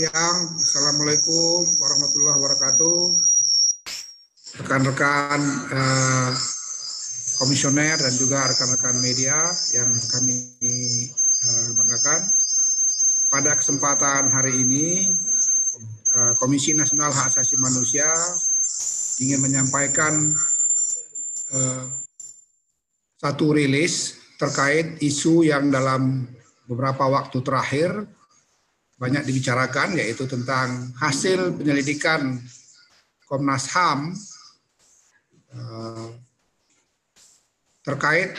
siang. Assalamualaikum warahmatullahi wabarakatuh. Rekan-rekan komisioner dan juga rekan-rekan media yang kami banggakan. Pada kesempatan hari ini, Komisi Nasional Hak Asasi Manusia ingin menyampaikan satu rilis terkait isu yang dalam beberapa waktu terakhir banyak dibicarakan, yaitu tentang hasil penyelidikan Komnas HAM terkait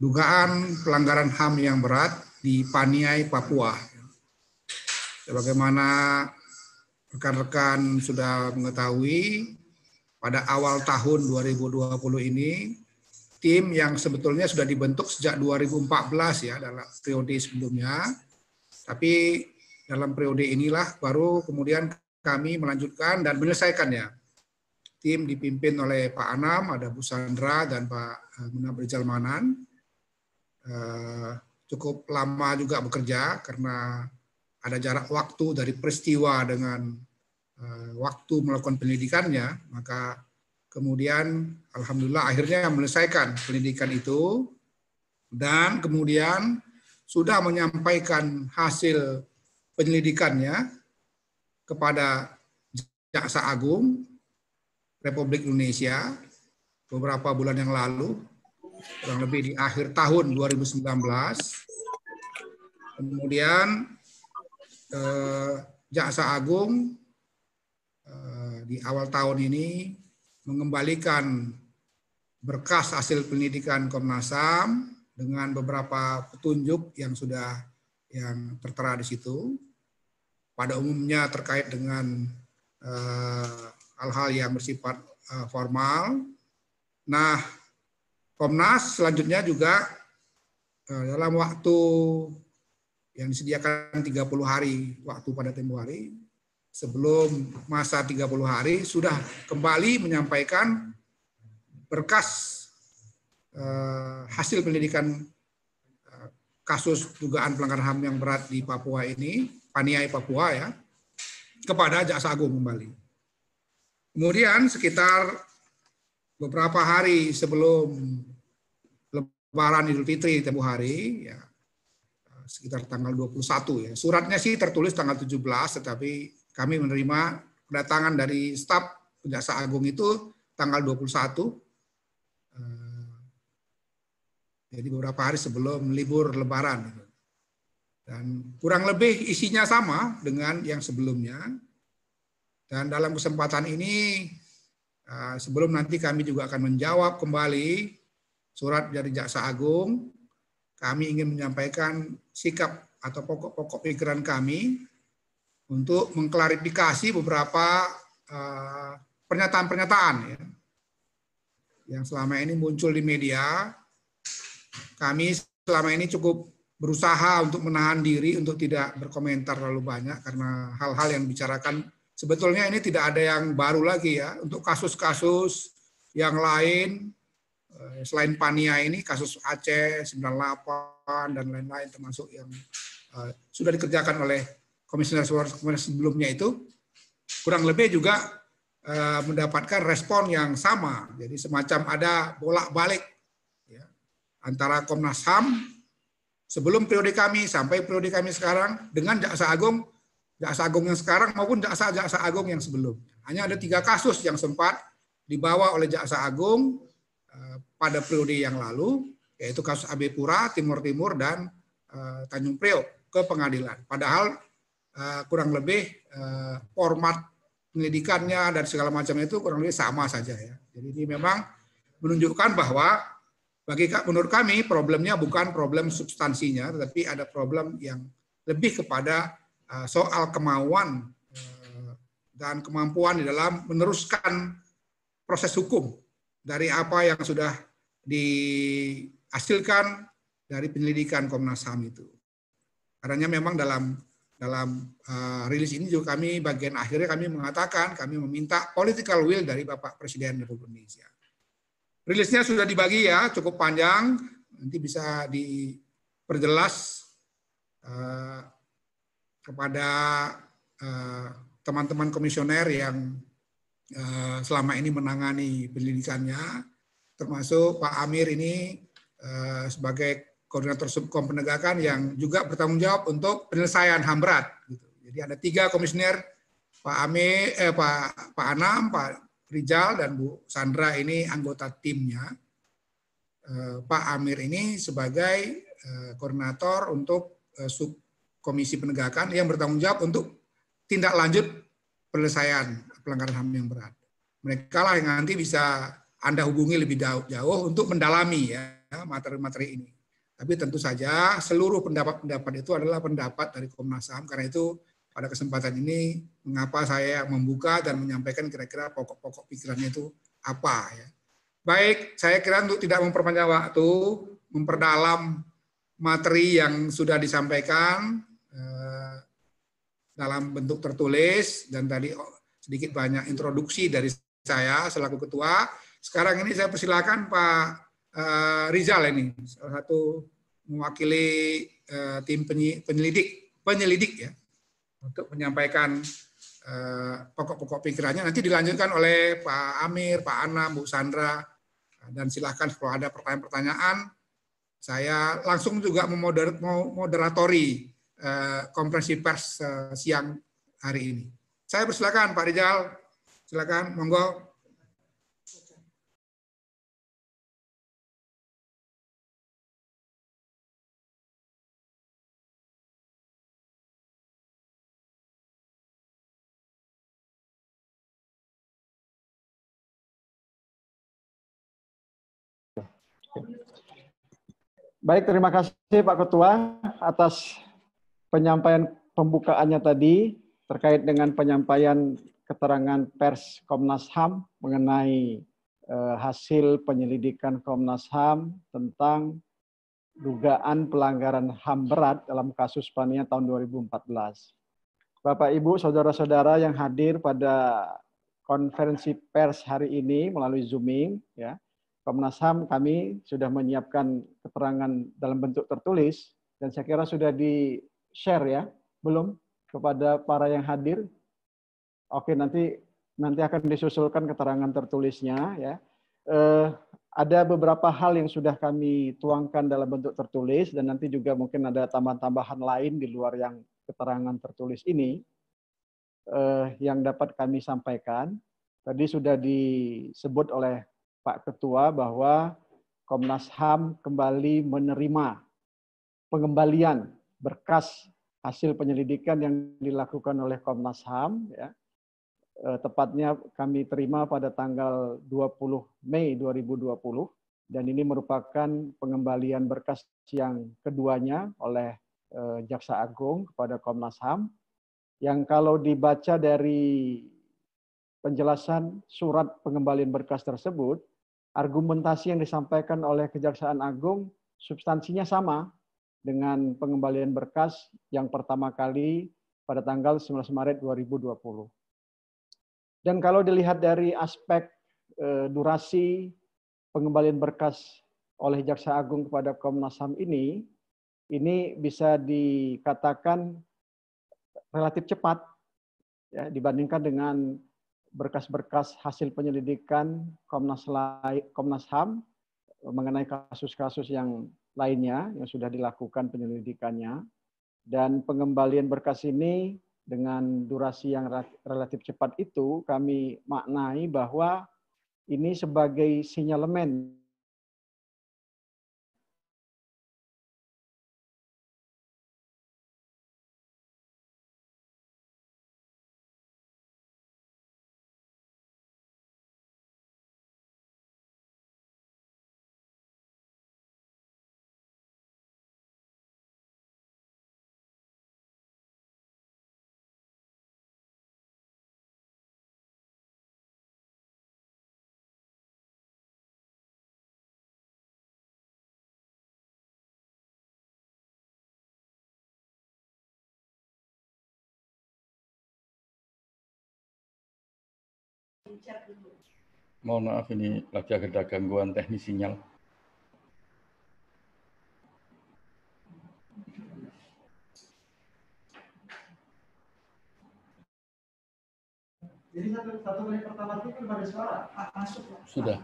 dugaan pelanggaran HAM yang berat di Paniai, Papua. Sebagaimana rekan-rekan sudah mengetahui, pada awal tahun 2020 ini, tim yang sebetulnya sudah dibentuk sejak 2014 ya, dalam periode sebelumnya, tapi dalam periode inilah baru kemudian kami melanjutkan dan menyelesaikannya. Tim dipimpin oleh Pak Anam, ada Bu Sandra dan Pak Munabri Jalmanan. Cukup lama juga bekerja karena ada jarak waktu dari peristiwa dengan waktu melakukan penyelidikannya, maka kemudian alhamdulillah akhirnya menyelesaikan penyelidikan itu dan kemudian sudah menyampaikan hasil penyelidikannya kepada Jaksa Agung Republik Indonesia beberapa bulan yang lalu, kurang lebih di akhir tahun 2019. Kemudian Jaksa Agung di awal tahun ini mengembalikan berkas hasil penyelidikan Komnas HAM dengan beberapa petunjuk yang tertera di situ. Pada umumnya terkait dengan hal-hal yang bersifat formal. Nah, Komnas selanjutnya juga dalam waktu yang disediakan 30 hari waktu pada tempoh hari, sebelum masa 30 hari sudah kembali menyampaikan berkas hasil penyelidikan kasus dugaan pelanggaran HAM yang berat di Papua ini, Paniai Papua ya, kepada Jaksa Agung kembali. Kemudian sekitar beberapa hari sebelum Lebaran Idul Fitri tempoh hari, ya, sekitar tanggal 21 ya. Suratnya sih tertulis tanggal 17, tetapi kami menerima kedatangan dari staf Jaksa Agung itu tanggal 21. Jadi beberapa hari sebelum libur Lebaran. Dan kurang lebih isinya sama dengan yang sebelumnya. Dan dalam kesempatan ini, sebelum nanti kami juga akan menjawab kembali surat dari Jaksa Agung, kami ingin menyampaikan sikap atau pokok-pokok pikiran kami untuk mengklarifikasi beberapa pernyataan-pernyataan ya, yang selama ini muncul di media. Kami selama ini cukup berusaha untuk menahan diri untuk tidak berkomentar terlalu banyak karena hal-hal yang dibicarakan sebetulnya ini tidak ada yang baru lagi ya. Untuk kasus-kasus yang lain selain Paniai ini, kasus Aceh 98 dan lain-lain termasuk yang sudah dikerjakan oleh komisioner sebelumnya itu kurang lebih juga mendapatkan respon yang sama. Jadi semacam ada bolak-balik ya, antara Komnas HAM sebelum periode kami sampai periode kami sekarang dengan Jaksa Agung yang sekarang maupun Jaksa Agung yang sebelumnya. Hanya ada 3 kasus yang sempat dibawa oleh Jaksa Agung pada periode yang lalu, yaitu kasus AB Pura, Timur Timur, dan Tanjung Priok ke pengadilan. Padahal kurang lebih format penyelidikannya dan segala macamnya itu kurang lebih sama saja ya. Jadi ini memang menunjukkan bahwa menurut kami problemnya bukan problem substansinya, tetapi ada problem yang lebih kepada soal kemauan dan kemampuan di dalam meneruskan proses hukum dari apa yang sudah dihasilkan dari penyelidikan Komnas HAM itu. Karena memang dalam rilis ini juga kami bagian akhirnya kami mengatakan kami meminta political will dari Bapak Presiden Republik Indonesia. Rilisnya sudah dibagi ya, cukup panjang, nanti bisa diperjelas kepada teman-teman komisioner yang selama ini menangani penyelidikannya, termasuk Pak Amir ini sebagai koordinator subkom penegakan yang juga bertanggung jawab untuk penyelesaian HAM berat. Gitu. Jadi ada 3 komisioner, Pak Amir, Pak Anam, Pak Rizal, dan Bu Sandra ini anggota timnya. Pak Amir ini sebagai koordinator untuk subkomisi penegakan yang bertanggung jawab untuk tindak lanjut penyelesaian pelanggaran HAM yang berat. Mereka lah yang nanti bisa Anda hubungi lebih jauh untuk mendalami ya materi-materi ini. Tapi tentu saja seluruh pendapat-pendapat itu adalah pendapat dari Komnas HAM. Karena itu pada kesempatan ini mengapa saya membuka dan menyampaikan kira-kira pokok-pokok pikirannya itu apa ya. Baik, saya kira untuk tidak memperpanjang waktu, memperdalam materi yang sudah disampaikan dalam bentuk tertulis dan tadi sedikit banyak introduksi dari saya selaku ketua. Sekarang ini saya persilakan Pak Rizal ini, salah satu mewakili tim penyelidik ya, untuk menyampaikan pokok-pokok pikirannya. Nanti dilanjutkan oleh Pak Amir, Pak Anam, Bu Sandra, dan silakan kalau ada pertanyaan-pertanyaan, saya langsung juga memoderatori konferensi pers siang hari ini. Saya persilakan Pak Rizal, silakan, monggo. Baik, terima kasih Pak Ketua atas penyampaian pembukaannya tadi terkait dengan penyampaian keterangan pers Komnas HAM mengenai hasil penyelidikan Komnas HAM tentang dugaan pelanggaran HAM berat dalam kasus Pania tahun 2014. Bapak, Ibu, saudara-saudara yang hadir pada konferensi pers hari ini melalui Zooming, ya, Komnas HAM kami sudah menyiapkan keterangan dalam bentuk tertulis dan saya kira sudah di-share ya, belum kepada para yang hadir. Oke, nanti akan disusulkan keterangan tertulisnya ya. Ada beberapa hal yang sudah kami tuangkan dalam bentuk tertulis dan nanti juga mungkin ada tambahan-tambahan lain di luar yang keterangan tertulis ini yang dapat kami sampaikan. Tadi sudah disebut oleh Pak Ketua bahwa Komnas HAM kembali menerima pengembalian berkas hasil penyelidikan yang dilakukan oleh Komnas HAM. Ya. Tepatnya kami terima pada tanggal 20 Mei 2020 dan ini merupakan pengembalian berkas yang keduanya oleh Jaksa Agung kepada Komnas HAM yang kalau dibaca dari penjelasan surat pengembalian berkas tersebut, argumentasi yang disampaikan oleh Kejaksaan Agung substansinya sama dengan pengembalian berkas yang pertama kali pada tanggal 19 Maret 2020. Dan kalau dilihat dari aspek durasi pengembalian berkas oleh Jaksa Agung kepada Komnas HAM ini bisa dikatakan relatif cepat ya, dibandingkan dengan berkas-berkas hasil penyelidikan Komnas HAM mengenai kasus-kasus yang lainnya yang sudah dilakukan penyelidikannya. Dan pengembalian berkas ini dengan durasi yang relatif cepat itu kami maknai bahwa ini sebagai sinyalemen Mohon maaf, ini lagi ada gangguan teknis sinyal. Jadi satu menit pertama itu kan ada suara masuk. Sudah.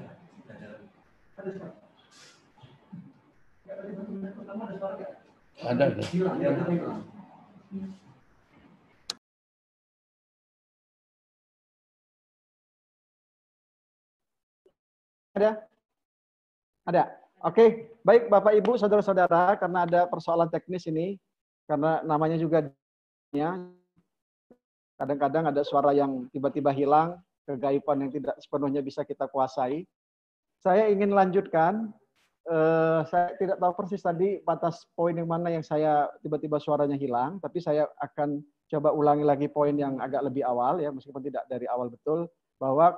Ada suara. Tadi 1 menit pertama ada suara nggak? Ada. Hilang. Ya, hilang. Ada? Ada. Oke, baik Bapak Ibu, saudara-saudara, karena ada persoalan teknis ini, karena namanya juga kadang-kadang ada suara yang tiba-tiba hilang, kegaiban yang tidak sepenuhnya bisa kita kuasai. Saya ingin lanjutkan, saya tidak tahu persis tadi batas poin yang mana yang saya tiba-tiba suaranya hilang, tapi saya akan coba ulangi lagi poin yang agak lebih awal, ya meskipun tidak dari awal betul, bahwa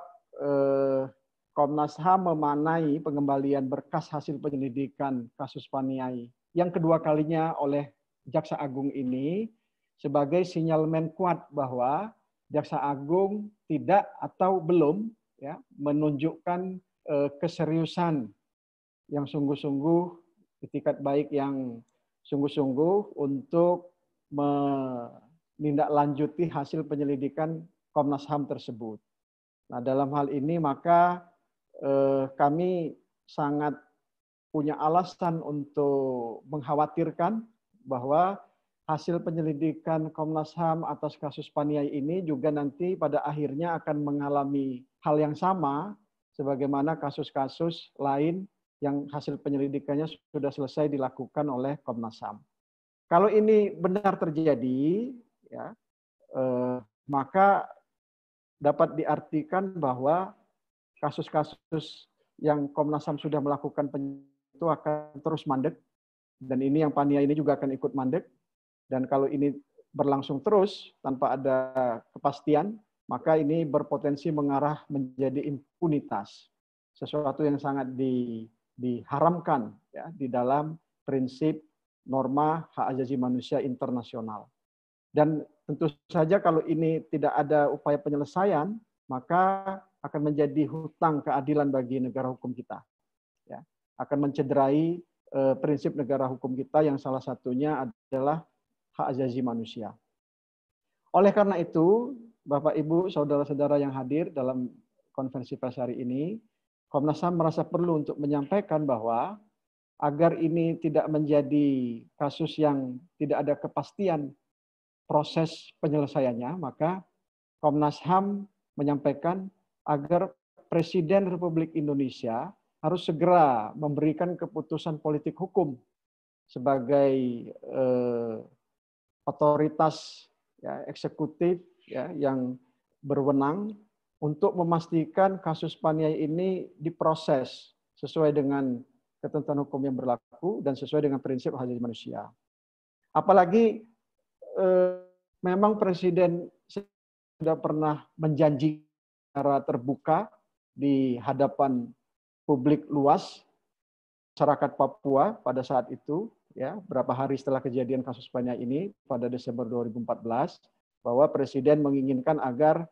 Komnas HAM memanai pengembalian berkas hasil penyelidikan kasus Paniai yang kedua kalinya oleh Jaksa Agung ini sebagai sinyalmen kuat bahwa Jaksa Agung tidak atau belum ya menunjukkan keseriusan yang sungguh-sungguh, itikat baik yang sungguh-sungguh untuk menindaklanjuti hasil penyelidikan Komnas HAM tersebut. Nah, dalam hal ini maka kami sangat punya alasan untuk mengkhawatirkan bahwa hasil penyelidikan Komnas HAM atas kasus Paniai ini juga nanti pada akhirnya akan mengalami hal yang sama sebagaimana kasus-kasus lain yang hasil penyelidikannya sudah selesai dilakukan oleh Komnas HAM. Kalau ini benar terjadi, ya, maka dapat diartikan bahwa kasus-kasus yang Komnas HAM sudah melakukan itu akan terus mandek, dan ini yang Paniai ini juga akan ikut mandek. Dan kalau ini berlangsung terus tanpa ada kepastian, maka ini berpotensi mengarah menjadi impunitas, sesuatu yang sangat diharamkan ya di dalam prinsip norma hak asasi manusia internasional. Dan tentu saja kalau ini tidak ada upaya penyelesaian, maka akan menjadi hutang keadilan bagi negara hukum kita. Ya, akan mencederai prinsip negara hukum kita yang salah satunya adalah hak asasi manusia. Oleh karena itu, Bapak, Ibu, saudara-saudara yang hadir dalam konferensi pers hari ini, Komnas HAM merasa perlu untuk menyampaikan bahwa agar ini tidak menjadi kasus yang tidak ada kepastian proses penyelesaiannya, maka Komnas HAM menyampaikan agar Presiden Republik Indonesia harus segera memberikan keputusan politik hukum sebagai otoritas ya, eksekutif ya, yang berwenang untuk memastikan kasus Paniai ini diproses sesuai dengan ketentuan hukum yang berlaku dan sesuai dengan prinsip hak asasi manusia. Apalagi memang Presiden sudah pernah menjanji secara terbuka di hadapan publik luas masyarakat Papua pada saat itu, ya, berapa hari setelah kejadian kasus Paniai ini pada Desember 2014, bahwa Presiden menginginkan agar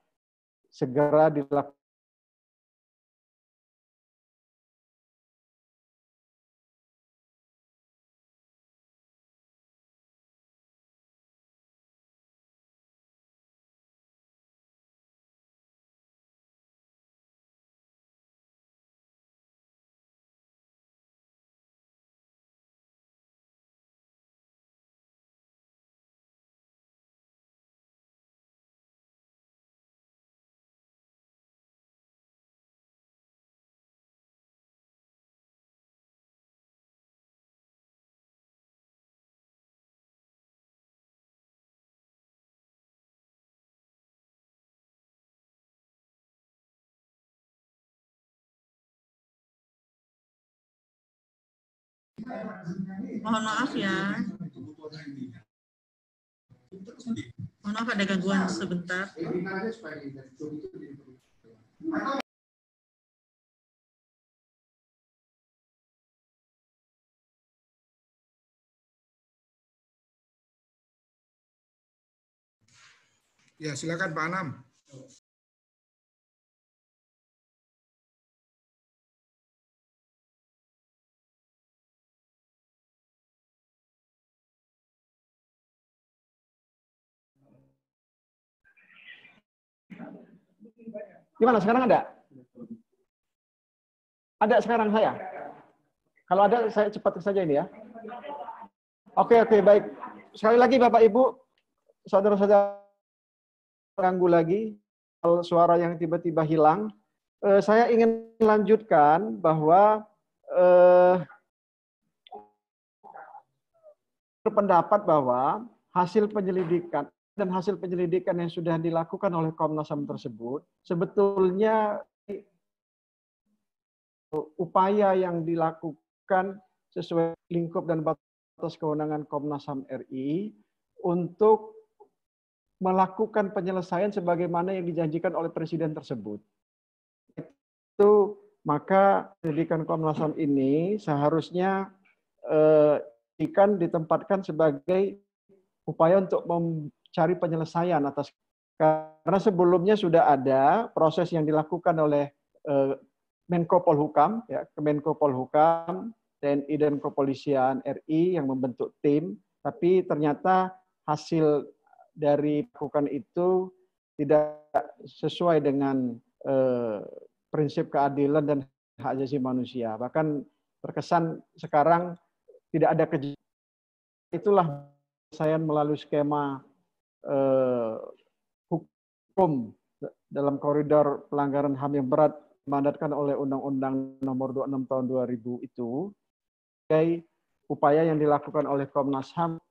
segera dilakukan Mohon maaf ya. Mohon maaf ada gangguan sebentar. Ya, silakan Pak Anam. Gimana sekarang ada? Ada sekarang saya? Kalau ada saya cepat saja ini ya. Oke, baik. Sekali lagi Bapak Ibu, saudara-saudara ganggu lagi suara yang tiba-tiba hilang. Saya ingin lanjutkan bahwa berpendapat bahwa hasil penyelidikan dan hasil penyelidikan yang sudah dilakukan oleh Komnas HAM tersebut sebetulnya upaya yang dilakukan sesuai lingkup dan batas kewenangan Komnas HAM RI untuk melakukan penyelesaian sebagaimana yang dijanjikan oleh Presiden tersebut. Itu maka pendidikan Komnas HAM ini seharusnya ditempatkan sebagai upaya untuk mencari penyelesaian atas, karena sebelumnya sudah ada proses yang dilakukan oleh Menko Polhukam, ya, Kemenko Polhukam, TNI dan Kepolisian RI yang membentuk tim, tapi ternyata hasil dari lakukan itu tidak sesuai dengan prinsip keadilan dan hak asasi manusia. Bahkan terkesan sekarang tidak ada kejadian. Itulah saya melalui skema hukum dalam koridor pelanggaran HAM yang berat dimandatkan oleh Undang-Undang Nomor 26 Tahun 2000 itu sebagai upaya yang dilakukan oleh Komnas HAM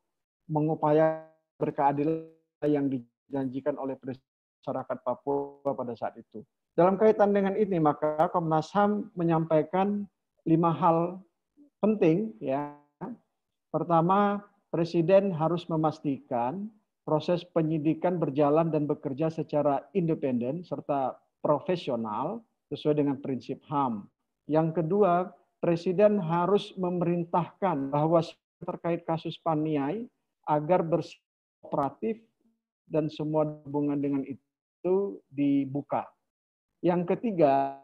mengupayakan berkeadilan yang dijanjikan oleh masyarakat Papua pada saat itu. Dalam kaitan dengan ini, maka Komnas HAM menyampaikan 5 hal penting. Ya. Pertama, Presiden harus memastikan proses penyidikan berjalan dan bekerja secara independen serta profesional sesuai dengan prinsip HAM. Yang kedua, Presiden harus memerintahkan bahwa terkait kasus Paniai agar bersikooperatif dan semua hubungan dengan itu dibuka. Yang ketiga,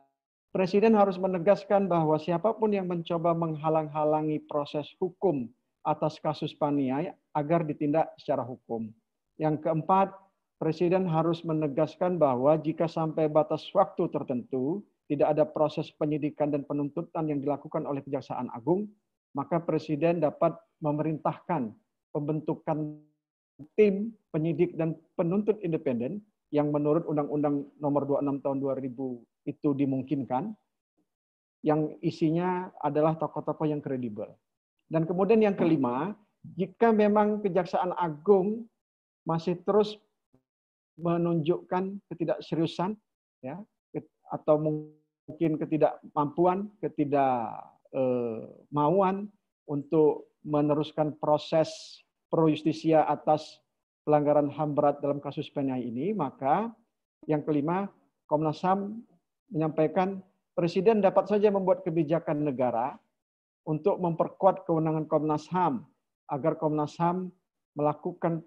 Presiden harus menegaskan bahwa siapapun yang mencoba menghalang-halangi proses hukum atas kasus Paniai agar ditindak secara hukum. Yang keempat, Presiden harus menegaskan bahwa jika sampai batas waktu tertentu tidak ada proses penyidikan dan penuntutan yang dilakukan oleh Kejaksaan Agung, maka Presiden dapat memerintahkan pembentukan tim penyidik dan penuntut independen yang menurut Undang-Undang Nomor 26 Tahun 2000 itu dimungkinkan, yang isinya adalah tokoh-tokoh yang kredibel. Dan kemudian yang kelima, jika memang Kejaksaan Agung masih terus menunjukkan ketidakseriusan, ya, atau mungkin ketidakmampuan, ketidakmauan untuk meneruskan proses pro justisia atas pelanggaran HAM berat dalam kasus Paniai ini, maka yang kelima, Komnas HAM menyampaikan Presiden dapat saja membuat kebijakan negara untuk memperkuat kewenangan Komnas HAM agar Komnas HAM melakukan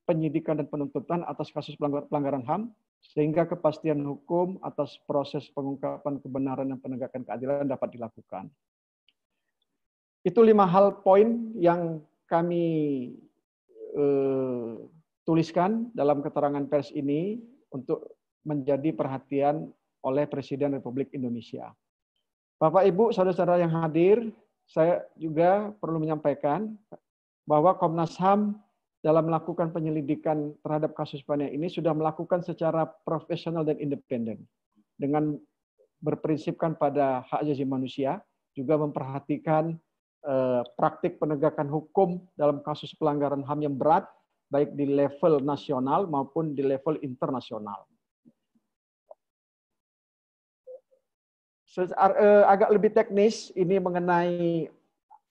penyidikan dan penuntutan atas kasus pelanggaran HAM sehingga kepastian hukum atas proses pengungkapan kebenaran dan penegakan keadilan dapat dilakukan. Itu 5 hal poin yang kami tuliskan dalam keterangan pers ini untuk menjadi perhatian oleh Presiden Republik Indonesia. Bapak, Ibu, saudara-saudara yang hadir, saya juga perlu menyampaikan bahwa Komnas HAM dalam melakukan penyelidikan terhadap kasus Paniai ini sudah melakukan secara profesional dan independen dengan berprinsipkan pada hak asasi manusia, juga memperhatikan praktik penegakan hukum dalam kasus pelanggaran HAM yang berat, baik di level nasional maupun di level internasional. Agak lebih teknis, ini mengenai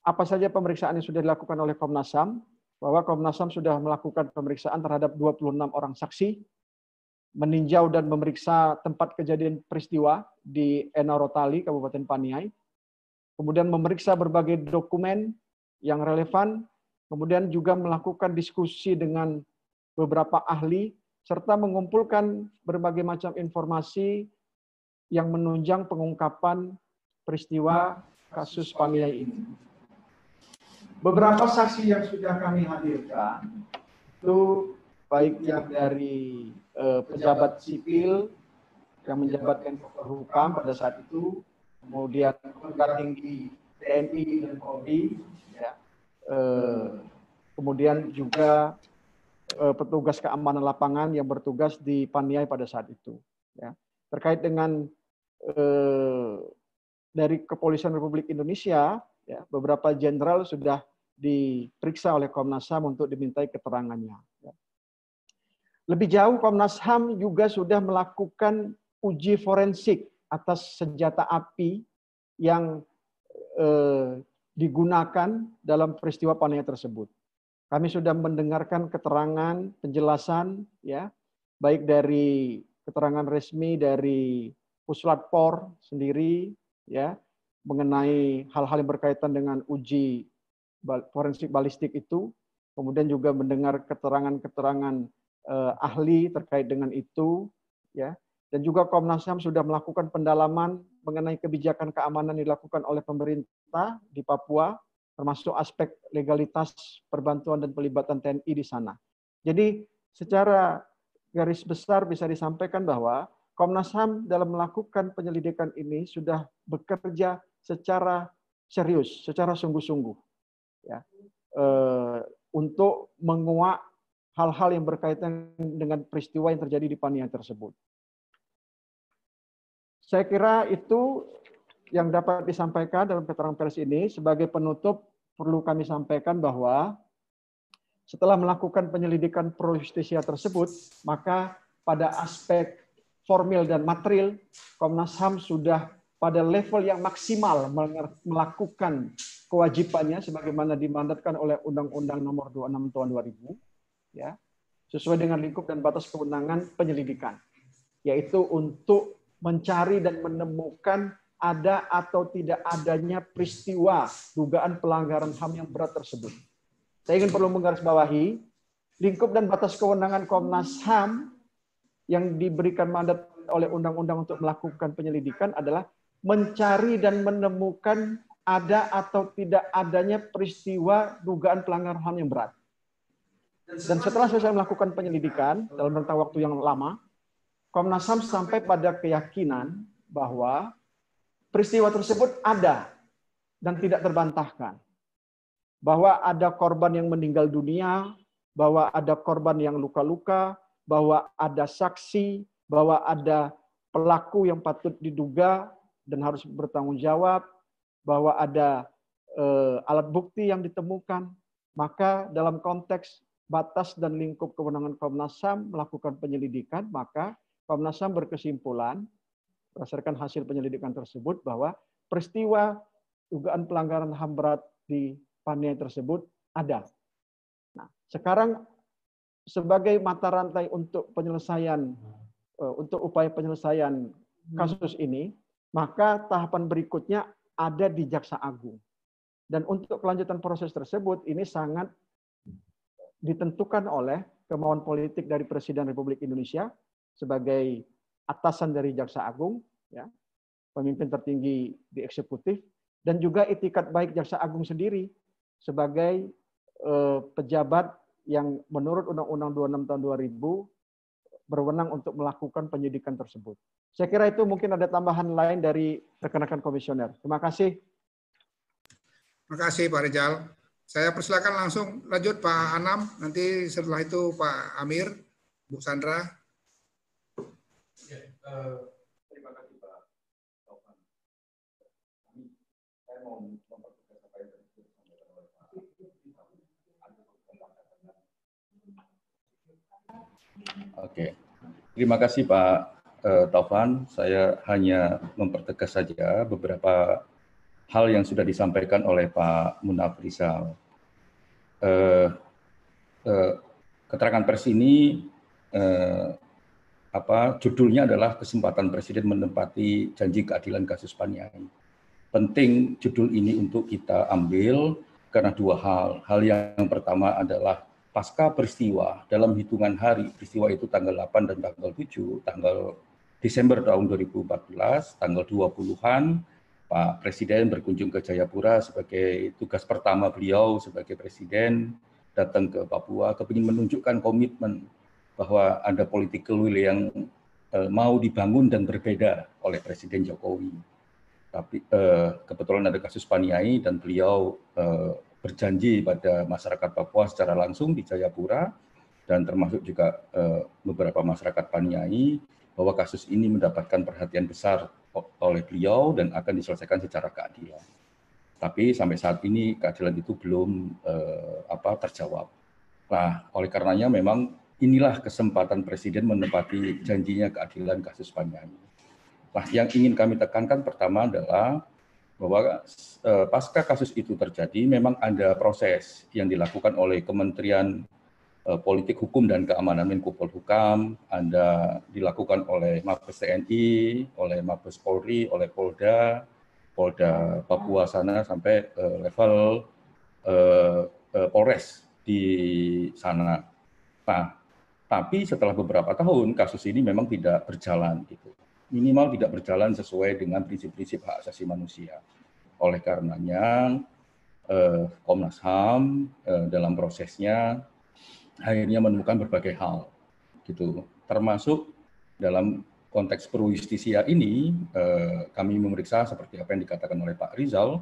apa saja pemeriksaan yang sudah dilakukan oleh Komnas HAM, bahwa Komnas HAM sudah melakukan pemeriksaan terhadap 26 orang saksi, meninjau dan memeriksa tempat kejadian peristiwa di Enarotali, Kabupaten Paniai, kemudian memeriksa berbagai dokumen yang relevan, kemudian juga melakukan diskusi dengan beberapa ahli, serta mengumpulkan berbagai macam informasi yang menunjang pengungkapan peristiwa kasus Paniai ini. Beberapa saksi yang sudah kami hadirkan, itu baik yang dari pejabat sipil, yang menjabat Menko Polhukam pada saat itu, kemudian perwira tinggi TNI dan Polri, ya, kemudian juga petugas keamanan lapangan yang bertugas di Paniai pada saat itu. Ya. Terkait dengan dari Kepolisian Republik Indonesia, ya, beberapa jenderal sudah diperiksa oleh Komnas HAM untuk dimintai keterangannya. Ya. Lebih jauh, Komnas HAM juga sudah melakukan uji forensik atas senjata api yang digunakan dalam peristiwa Paniai tersebut. Kami sudah mendengarkan keterangan, penjelasan, ya, baik dari keterangan resmi dari Puslap POR sendiri, ya, mengenai hal-hal yang berkaitan dengan uji forensik balistik itu, kemudian juga mendengar keterangan-keterangan ahli terkait dengan itu, ya, dan juga Komnas HAM sudah melakukan pendalaman mengenai kebijakan keamanan yang dilakukan oleh pemerintah di Papua, termasuk aspek legalitas perbantuan dan pelibatan TNI di sana. Jadi secara garis besar bisa disampaikan bahwa Komnas HAM dalam melakukan penyelidikan ini sudah bekerja secara serius, secara sungguh-sungguh, ya, untuk menguak hal-hal yang berkaitan dengan peristiwa yang terjadi di Paniai tersebut. Saya kira itu yang dapat disampaikan dalam keterangan pers ini. Sebagai penutup, perlu kami sampaikan bahwa setelah melakukan penyelidikan pro justisia tersebut, maka pada aspek formil dan material, Komnas HAM sudah pada level yang maksimal melakukan kewajibannya sebagaimana dimandatkan oleh Undang-Undang Nomor 26 Tahun 2000, ya, sesuai dengan lingkup dan batas kewenangan penyelidikan, yaitu untuk mencari dan menemukan ada atau tidak adanya peristiwa dugaan pelanggaran HAM yang berat tersebut. Saya ingin perlu menggarisbawahi, lingkup dan batas kewenangan Komnas HAM yang diberikan mandat oleh undang-undang untuk melakukan penyelidikan adalah mencari dan menemukan ada atau tidak adanya peristiwa dugaan pelanggaran HAM yang berat. Dan setelah selesai melakukan penyelidikan dalam rentang waktu yang lama, Komnas HAM sampai pada keyakinan bahwa peristiwa tersebut ada dan tidak terbantahkan. Bahwa ada korban yang meninggal dunia, bahwa ada korban yang luka-luka, bahwa ada saksi, bahwa ada pelaku yang patut diduga dan harus bertanggung jawab, bahwa ada alat bukti yang ditemukan. Maka dalam konteks batas dan lingkup kewenangan Komnas HAM melakukan penyelidikan, maka Komnas HAM berkesimpulan berdasarkan hasil penyelidikan tersebut bahwa peristiwa dugaan pelanggaran HAM berat di Paniai tersebut ada. Nah, sekarang sebagai mata rantai untuk penyelesaian, untuk upaya penyelesaian kasus ini, maka tahapan berikutnya ada di Jaksa Agung. Dan untuk kelanjutan proses tersebut ini sangat ditentukan oleh kemauan politik dari Presiden Republik Indonesia sebagai atasan dari Jaksa Agung, ya, pemimpin tertinggi di eksekutif, dan juga itikat baik Jaksa Agung sendiri sebagai pejabat yang menurut Undang-Undang 26 Tahun 2000 berwenang untuk melakukan penyidikan tersebut. Saya kira itu mungkin ada tambahan lain dari rekan-rekan komisioner. Terima kasih. Terima kasih Pak Rizal. Saya persilakan langsung lanjut Pak Anam, nanti setelah itu Pak Amir, Bu Sandra. Terima kasih Pak Taufan. Saya mau mempertegas apa yang tadi disampaikan oleh Pak. Oke, terima kasih Pak Taufan. Saya hanya mempertegas saja beberapa hal yang sudah disampaikan oleh Pak Munaf Rizal. Keterangan pers ini judulnya adalah kesempatan Presiden menempati janji keadilan kasus Paniai. Penting judul ini untuk kita ambil karena dua hal. Hal yang pertama adalah pasca peristiwa dalam hitungan hari, peristiwa itu tanggal 8 dan tanggal 7, tanggal Desember tahun 2014, tanggal 20-an, Pak Presiden berkunjung ke Jayapura sebagai tugas pertama beliau sebagai Presiden, datang ke Papua, kepingin menunjukkan komitmen bahwa ada political will yang mau dibangun dan berbeda oleh Presiden Jokowi. Tapi kebetulan ada kasus Paniai dan beliau berjanji pada masyarakat Papua secara langsung di Jayapura dan termasuk juga beberapa masyarakat Paniai bahwa kasus ini mendapatkan perhatian besar oleh beliau dan akan diselesaikan secara keadilan. Tapi sampai saat ini keadilan itu belum terjawab. Nah, oleh karenanya memang inilah kesempatan Presiden menepati janjinya keadilan kasus Paniai. Nah, yang ingin kami tekankan pertama adalah bahwa pasca kasus itu terjadi, memang ada proses yang dilakukan oleh Kementerian Politik Hukum dan Keamanan Menko Polhukam, ada dilakukan oleh Mabes TNI, oleh Mabes Polri, oleh Polda Papua sana sampai level Polres di sana. Nah, tapi setelah beberapa tahun kasus ini memang tidak berjalan gitu. Minimal tidak berjalan sesuai dengan prinsip-prinsip hak asasi manusia. Oleh karenanya Komnas HAM dalam prosesnya akhirnya menemukan berbagai hal gitu. Termasuk dalam konteks pro justisia ini kami memeriksa seperti apa yang dikatakan oleh Pak Rizal,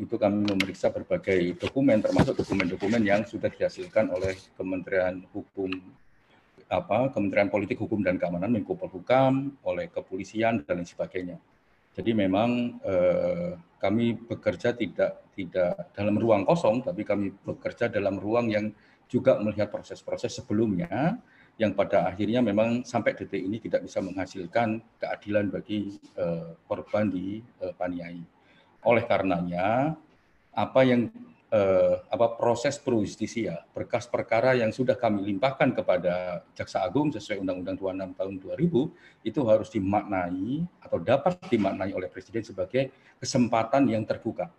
itu kami memeriksa berbagai dokumen termasuk dokumen-dokumen yang sudah dihasilkan oleh Kementerian Politik Hukum dan Keamanan Menko Polhukam, oleh kepolisian dan lain sebagainya. Jadi memang kami bekerja tidak dalam ruang kosong, tapi kami bekerja dalam ruang yang juga melihat proses-proses sebelumnya yang pada akhirnya memang sampai detik ini tidak bisa menghasilkan keadilan bagi korban di Paniai. Oleh karenanya proses pro justisia, berkas perkara yang sudah kami limpahkan kepada Jaksa Agung sesuai Undang-Undang 26 tahun 2000 itu harus dimaknai atau dapat dimaknai oleh Presiden sebagai kesempatan yang terbuka,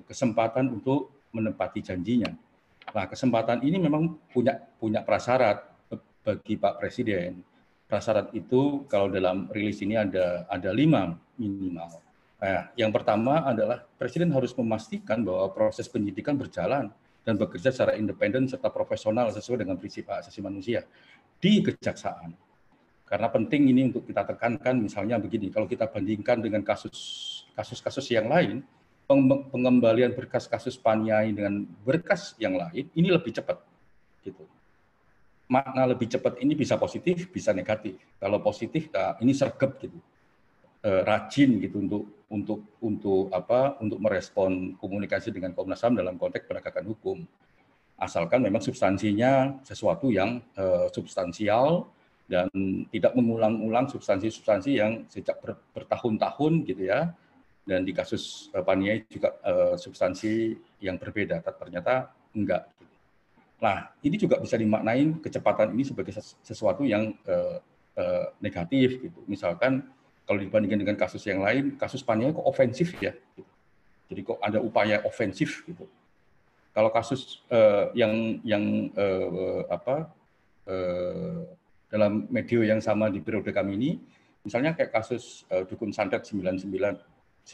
kesempatan untuk menepati janjinya. Nah, kesempatan ini memang punya prasyarat bagi Pak Presiden. Prasyarat itu kalau dalam rilis ini ada 5 minimal. Nah, yang pertama adalah Presiden harus memastikan bahwa proses penyidikan berjalan dan bekerja secara independen serta profesional sesuai dengan prinsip hak asasi manusia di kejaksaan. Karena penting ini untuk kita tekankan, misalnya begini, kalau kita bandingkan dengan kasus-kasus yang lain, pengembalian berkas kasus Paniai dengan berkas yang lain ini lebih cepat, gitu. Makna lebih cepat ini bisa positif, bisa negatif. Kalau positif, ini sergap gitu. Rajin gitu untuk merespon komunikasi dengan Komnas HAM dalam konteks penegakan hukum, asalkan memang substansinya sesuatu yang substansial dan tidak mengulang-ulang substansi-substansi yang sejak bertahun-tahun gitu ya, dan di kasus Paniai juga substansi yang berbeda ternyata enggak. Nah, ini juga bisa dimaknain kecepatan ini sebagai sesuatu yang negatif gitu. Misalkan kalau dibandingkan dengan kasus yang lain, kasus Paniai kok ofensif ya. Jadi kok ada upaya ofensif gitu. Kalau kasus dalam medio yang sama di periode kami ini, misalnya kayak kasus Dukun Santet 9899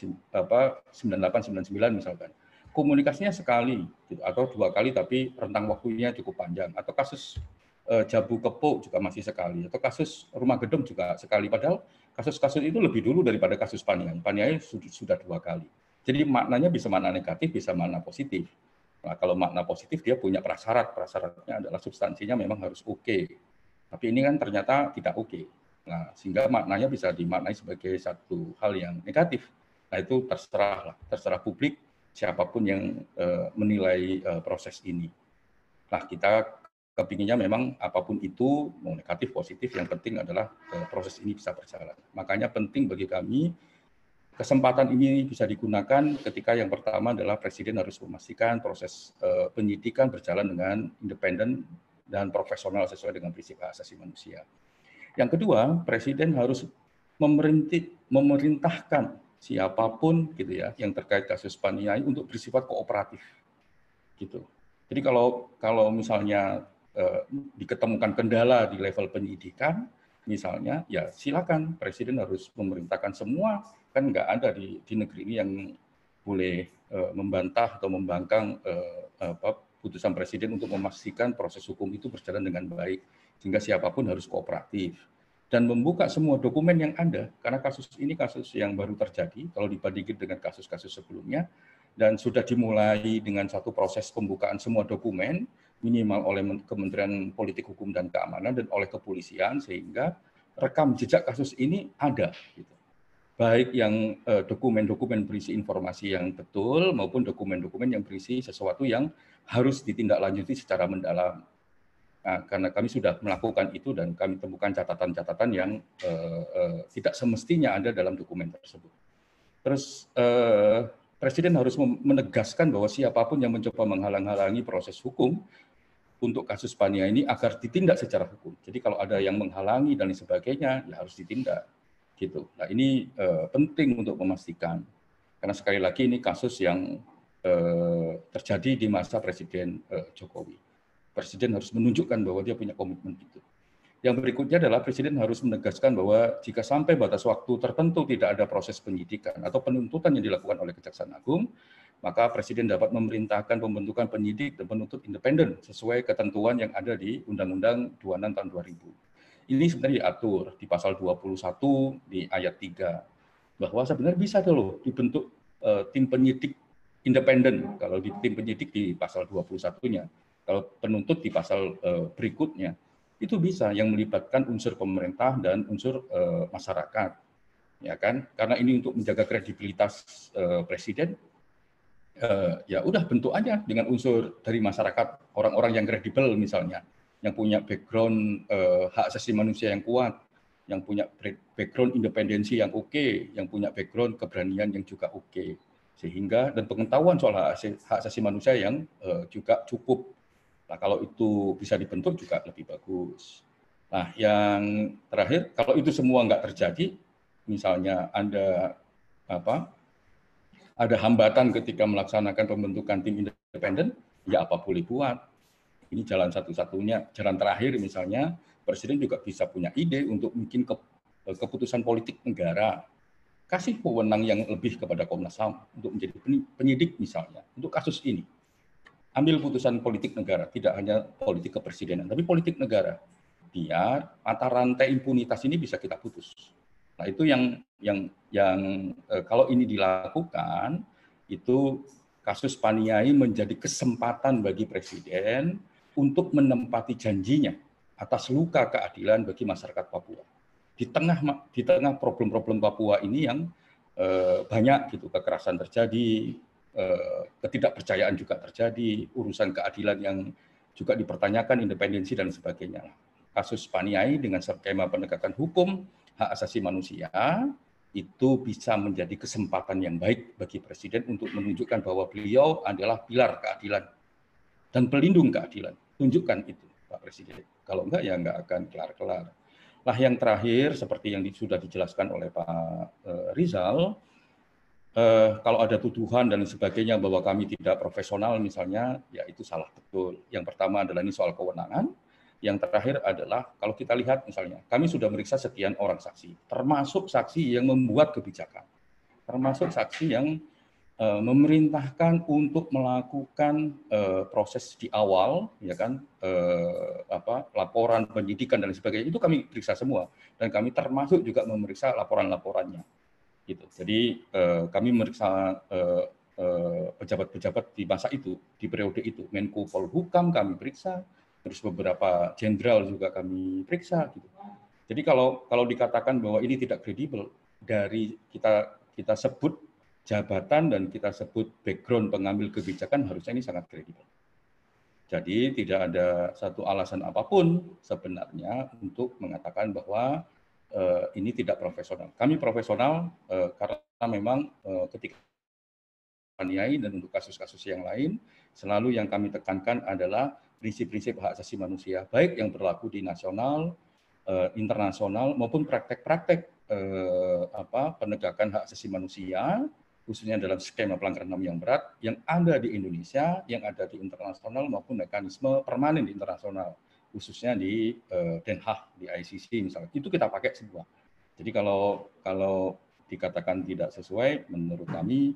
misalkan. Komunikasinya sekali gitu, atau 2 kali tapi rentang waktunya cukup panjang. Atau kasus Jabu Kepo juga masih sekali, atau kasus Rumah Gedung juga sekali, padahal kasus-kasus itu lebih dulu daripada kasus Paniai. Paniai sudah 2 kali. Jadi maknanya bisa makna negatif, bisa makna positif. Nah, kalau makna positif dia punya prasyaratnya adalah substansinya memang harus oke. Tapi ini kan ternyata tidak oke. Nah, sehingga maknanya bisa dimaknai sebagai satu hal yang negatif. Nah, itu terserah publik siapapun yang menilai proses ini. Nah, kita kepinginnya memang apapun itu, mau negatif, positif, yang penting adalah proses ini bisa berjalan. Makanya penting bagi kami, kesempatan ini bisa digunakan ketika yang pertama adalah Presiden harus memastikan proses penyidikan berjalan dengan independen dan profesional sesuai dengan prinsip hak asasi manusia. Yang kedua, Presiden harus memerintahkan siapapun gitu ya yang terkait kasus Paniai untuk bersifat kooperatif. Gitu. Jadi kalau misalnya diketemukan kendala di level penyidikan, misalnya, ya silakan Presiden harus memerintahkan semua, kan nggak ada di negeri ini yang boleh membantah atau membangkang putusan Presiden untuk memastikan proses hukum itu berjalan dengan baik, sehingga siapapun harus kooperatif. dan membuka semua dokumen yang ada, karena kasus ini kasus yang baru terjadi kalau dibandingkan dengan kasus-kasus sebelumnya, dan sudah dimulai dengan satu proses pembukaan semua dokumen, minimal oleh Kementerian Politik Hukum dan Keamanan dan oleh kepolisian, sehingga rekam jejak kasus ini ada. Gitu. Baik yang dokumen-dokumen berisi informasi yang betul, maupun dokumen-dokumen yang berisi sesuatu yang harus ditindaklanjuti secara mendalam. Nah, karena kami sudah melakukan itu dan kami temukan catatan-catatan yang tidak semestinya ada dalam dokumen tersebut. Terus Presiden harus menegaskan bahwa siapapun yang mencoba menghalang-halangi proses hukum untuk kasus Pania ini agar ditindak secara hukum. Jadi kalau ada yang menghalangi dan sebagainya, ya harus ditindak. Gitu. Nah ini penting untuk memastikan, karena sekali lagi ini kasus yang terjadi di masa Presiden Jokowi. Presiden harus menunjukkan bahwa dia punya komitmen itu. Yang berikutnya adalah Presiden harus menegaskan bahwa jika sampai batas waktu tertentu tidak ada proses penyidikan atau penuntutan yang dilakukan oleh Kejaksaan Agung, maka Presiden dapat memerintahkan pembentukan penyidik dan penuntut independen sesuai ketentuan yang ada di Undang-Undang 26 tahun 2000. Ini sebenarnya diatur di pasal 21 di ayat 3, bahwa sebenarnya bisa loh dibentuk tim penyidik independen, kalau di tim penyidik di pasal 21-nya. Kalau penuntut di pasal berikutnya, itu bisa yang melibatkan unsur pemerintah dan unsur masyarakat, ya kan? Karena ini untuk menjaga kredibilitas Presiden, ya udah bentuk aja dengan unsur dari masyarakat, orang-orang yang kredibel misalnya, yang punya background hak asasi manusia yang kuat, yang punya background independensi yang oke, yang punya background keberanian yang juga oke, sehingga dan pengetahuan soal hak asasi manusia yang juga cukup. Nah, kalau itu bisa dibentuk juga lebih bagus. Nah, yang terakhir, kalau itu semua nggak terjadi, misalnya ada hambatan ketika melaksanakan pembentukan tim independen, ya apa boleh buat. Ini jalan satu-satunya, jalan terakhir misalnya, Presiden juga bisa punya ide untuk bikin keputusan politik negara. Kasih wewenang yang lebih kepada Komnas HAM untuk menjadi penyidik misalnya, untuk kasus ini. Ambil putusan politik negara, tidak hanya politik kepresidenan, tapi politik negara. Biar mata rantai impunitas ini bisa kita putus. Nah itu yang kalau ini dilakukan, itu kasus Paniai menjadi kesempatan bagi Presiden untuk menempati janjinya atas luka keadilan bagi masyarakat Papua. Di tengah problem-problem Papua ini yang banyak gitu, kekerasan terjadi, ketidakpercayaan juga terjadi, urusan keadilan yang juga dipertanyakan, independensi dan sebagainya. Kasus Paniai dengan skema penegakan hukum hak asasi manusia itu bisa menjadi kesempatan yang baik bagi Presiden untuk menunjukkan bahwa beliau adalah pilar keadilan dan pelindung keadilan. Tunjukkan itu, Pak Presiden. Kalau enggak, ya enggak akan kelar-kelar. Nah, yang terakhir, seperti yang sudah dijelaskan oleh Pak Rizal, kalau ada tuduhan dan sebagainya bahwa kami tidak profesional misalnya, ya itu salah betul. Yang pertama adalah ini soal kewenangan. Yang terakhir adalah kalau kita lihat misalnya, kami sudah meriksa sekian orang saksi, termasuk saksi yang membuat kebijakan, termasuk saksi yang memerintahkan untuk melakukan proses di awal, ya kan, laporan penyidikan dan sebagainya, itu kami periksa semua, dan kami termasuk juga memeriksa laporan-laporannya. Gitu. Jadi kami memeriksa pejabat-pejabat di masa itu, di periode itu, Menko Polhukam kami periksa, terus beberapa jenderal juga kami periksa. Gitu. Jadi kalau dikatakan bahwa ini tidak kredibel, dari kita sebut jabatan dan kita sebut background pengambil kebijakan, harusnya ini sangat kredibel. Jadi tidak ada satu alasan apapun sebenarnya untuk mengatakan bahwa ini tidak profesional. Kami profesional karena memang ketika Paniai dan untuk kasus-kasus yang lain, selalu yang kami tekankan adalah prinsip-prinsip hak asasi manusia, baik yang berlaku di nasional, internasional, maupun praktek-praktek penegakan hak asasi manusia, khususnya dalam skema pelanggaran HAM yang berat, yang ada di Indonesia, yang ada di internasional, maupun mekanisme permanen di internasional, khususnya di Den Haag, di ICC misalnya, itu kita pakai semua. Jadi kalau dikatakan tidak sesuai, menurut kami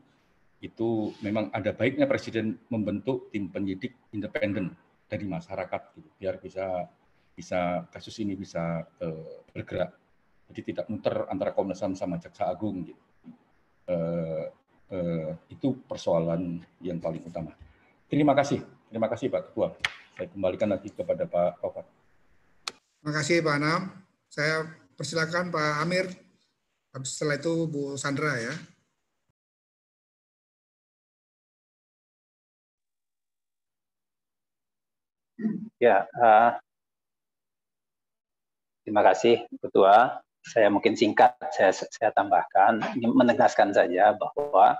itu memang ada baiknya Presiden membentuk tim penyidik independen dari masyarakat, gitu, biar bisa kasus ini bisa bergerak Jadi tidak muter antara Komnas HAM sama Jaksa Agung gitu. Itu persoalan yang paling utama. Terima kasih Pak Ketua. Saya kembalikan lagi kepada Pak Taufan. Terima kasih Pak Anam. Saya persilakan Pak Amir. Setelah itu Bu Sandra ya. Ya, terima kasih Ketua. Saya mungkin singkat, saya tambahkan, ini menegaskan saja bahwa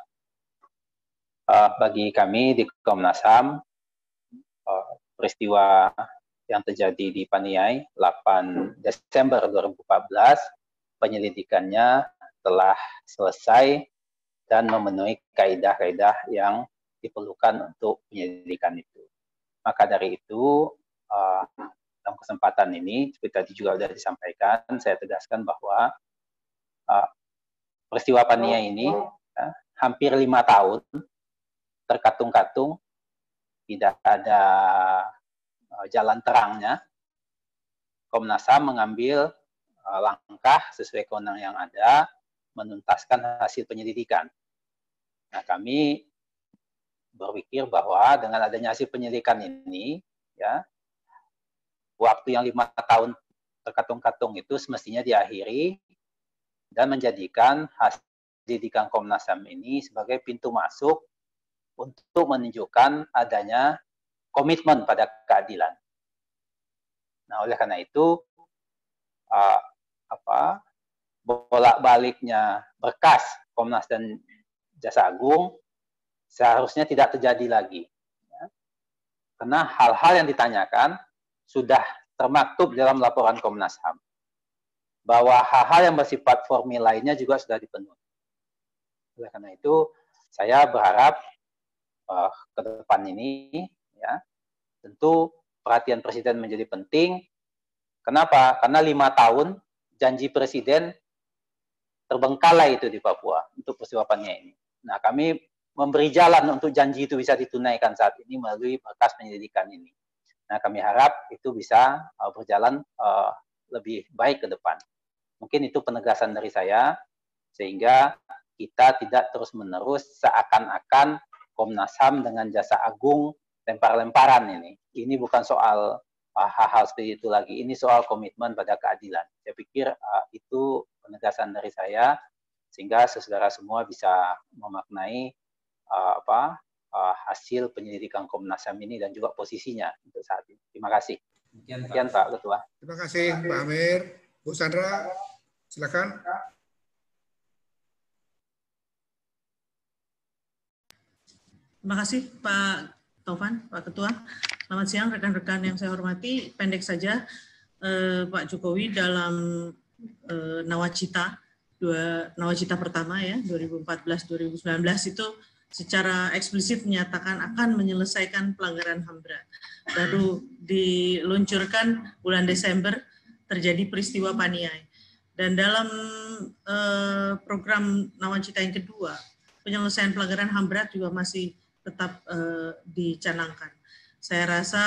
bagi kami di Komnas HAM, peristiwa yang terjadi di Paniai 8 Desember 2014, penyelidikannya telah selesai dan memenuhi kaidah-kaidah yang diperlukan untuk penyelidikan itu. Maka dari itu, dalam kesempatan ini, seperti tadi juga sudah disampaikan, saya tegaskan bahwa peristiwa Paniai ini hampir 5 tahun terkatung-katung, tidak ada jalan terangnya. Komnas HAM mengambil langkah sesuai kewenangan yang ada, menuntaskan hasil penyelidikan. Nah, kami berpikir bahwa dengan adanya hasil penyelidikan ini, ya, waktu yang 5 tahun terkatung-katung itu semestinya diakhiri dan menjadikan hasil penyelidikan Komnas HAM ini sebagai pintu masuk untuk menunjukkan adanya komitmen pada keadilan. Nah, oleh karena itu, bolak-baliknya berkas Komnas dan Jaksa Agung seharusnya tidak terjadi lagi. Karena hal-hal yang ditanyakan sudah termaktub dalam laporan Komnas HAM. Bahwa hal-hal yang bersifat formil lainnya juga sudah dipenuhi. Oleh karena itu, saya berharap ke depan ini, ya, tentu perhatian Presiden menjadi penting. Kenapa? Karena 5 tahun janji Presiden terbengkalai itu di Papua untuk peristiwa Paniai ini. Nah, kami memberi jalan untuk janji itu bisa ditunaikan saat ini melalui berkas penyelidikan ini. Nah, kami harap itu bisa berjalan lebih baik ke depan. Mungkin itu penegasan dari saya, sehingga kita tidak terus-menerus seakan-akan Komnas HAM dengan Jaksa Agung lempar-lemparan ini. Ini bukan soal hal-hal seperti itu lagi. Ini soal komitmen pada keadilan. Saya pikir itu penegasan dari saya, sehingga saudara semua bisa memaknai hasil penyelidikan Komnas HAM ini dan juga posisinya untuk saat ini. Terima kasih. Demikian Pak Ketua. Terima kasih Pak Amir. Bu Sandra, silakan. Terima kasih Pak Taufan, Pak Ketua. Selamat siang rekan-rekan yang saya hormati. Pendek saja, Pak Jokowi dalam nawacita pertama ya 2014-2019 itu secara eksplisit menyatakan akan menyelesaikan pelanggaran HAM berat. Baru diluncurkan bulan Desember terjadi peristiwa Paniai. Dan dalam program nawacita yang kedua, penyelesaian pelanggaran HAM berat juga masih tetap dicanangkan. Saya rasa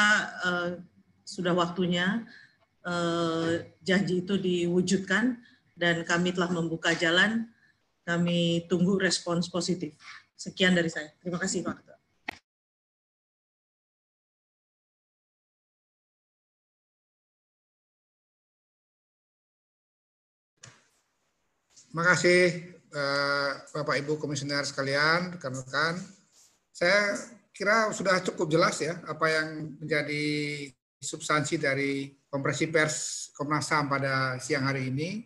sudah waktunya janji itu diwujudkan dan kami telah membuka jalan. Kami tunggu respons positif. Sekian dari saya. Terima kasih Pak Ketua. Terima kasih Bapak Ibu Komisioner sekalian, rekan-rekan. Saya kira sudah cukup jelas ya apa yang menjadi substansi dari konferensi pers Komnas HAM pada siang hari ini.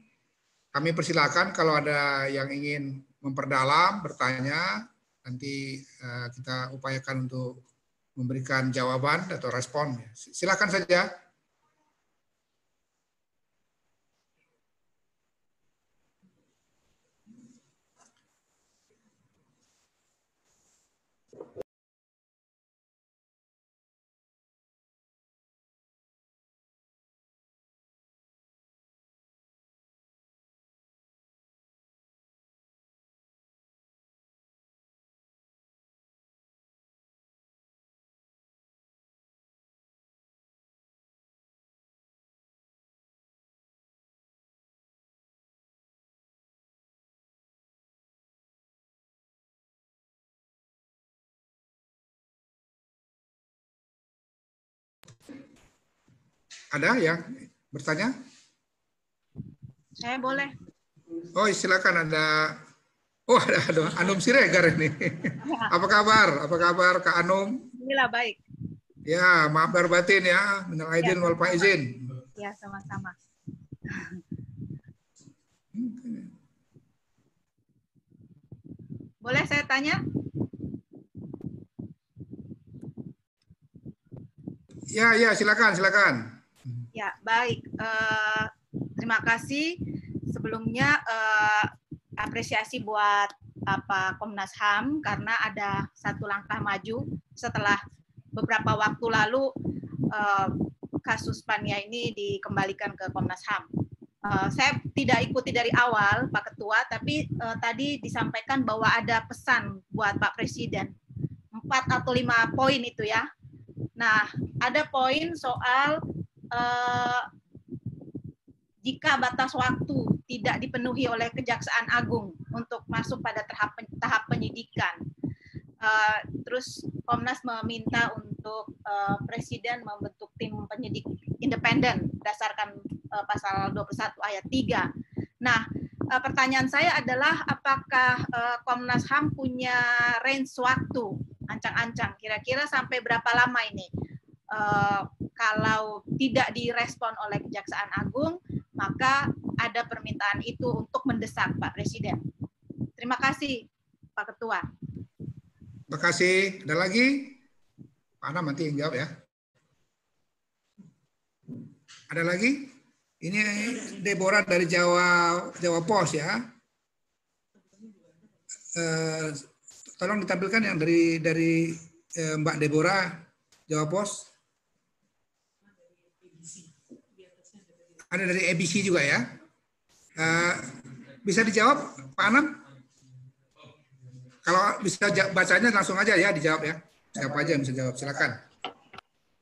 Kami persilakan kalau ada yang ingin memperdalam, bertanya, nanti kita upayakan untuk memberikan jawaban atau respon. Silakan saja. Ada yang bertanya? Saya boleh. Oh, silakan ada. Oh, ada Anum Siregar ini. Apa kabar? Apa kabar Kak Anum? Alhamdulillah baik. Ya, maaf lahir batin ya. Minal aidin wal faizin. Ya, sama-sama. Boleh saya tanya? Ya, silakan. Ya, baik. Terima kasih. Sebelumnya apresiasi buat Komnas HAM karena ada satu langkah maju setelah beberapa waktu lalu kasus Pania ini dikembalikan ke Komnas HAM. Saya tidak ikuti dari awal, Pak Ketua, tapi tadi disampaikan bahwa ada pesan buat Pak Presiden. 4 atau 5 poin itu ya. Nah, ada poin soal jika batas waktu tidak dipenuhi oleh Kejaksaan Agung untuk masuk pada tahap penyidikan. Terus Komnas meminta untuk Presiden membentuk tim penyidik independen berdasarkan pasal 21 ayat 3. Nah, pertanyaan saya adalah apakah Komnas HAM punya range waktu, ancang-ancang, kira-kira sampai berapa lama ini? Kalau tidak direspon oleh Kejaksaan Agung, maka ada permintaan itu untuk mendesak Pak Presiden. Terima kasih, Pak Ketua. Terima kasih. Ada lagi? Pak Anam nanti yang jawab ya. Ada lagi? Ini Deborah dari Jawa Pos ya. Tolong ditampilkan yang dari Mbak Deborah Jawa Pos. Ada dari ABC juga ya. Bisa dijawab Pak Anam? Kalau bisa bacanya langsung aja ya dijawab ya. Siapa aja yang bisa jawab, silakan.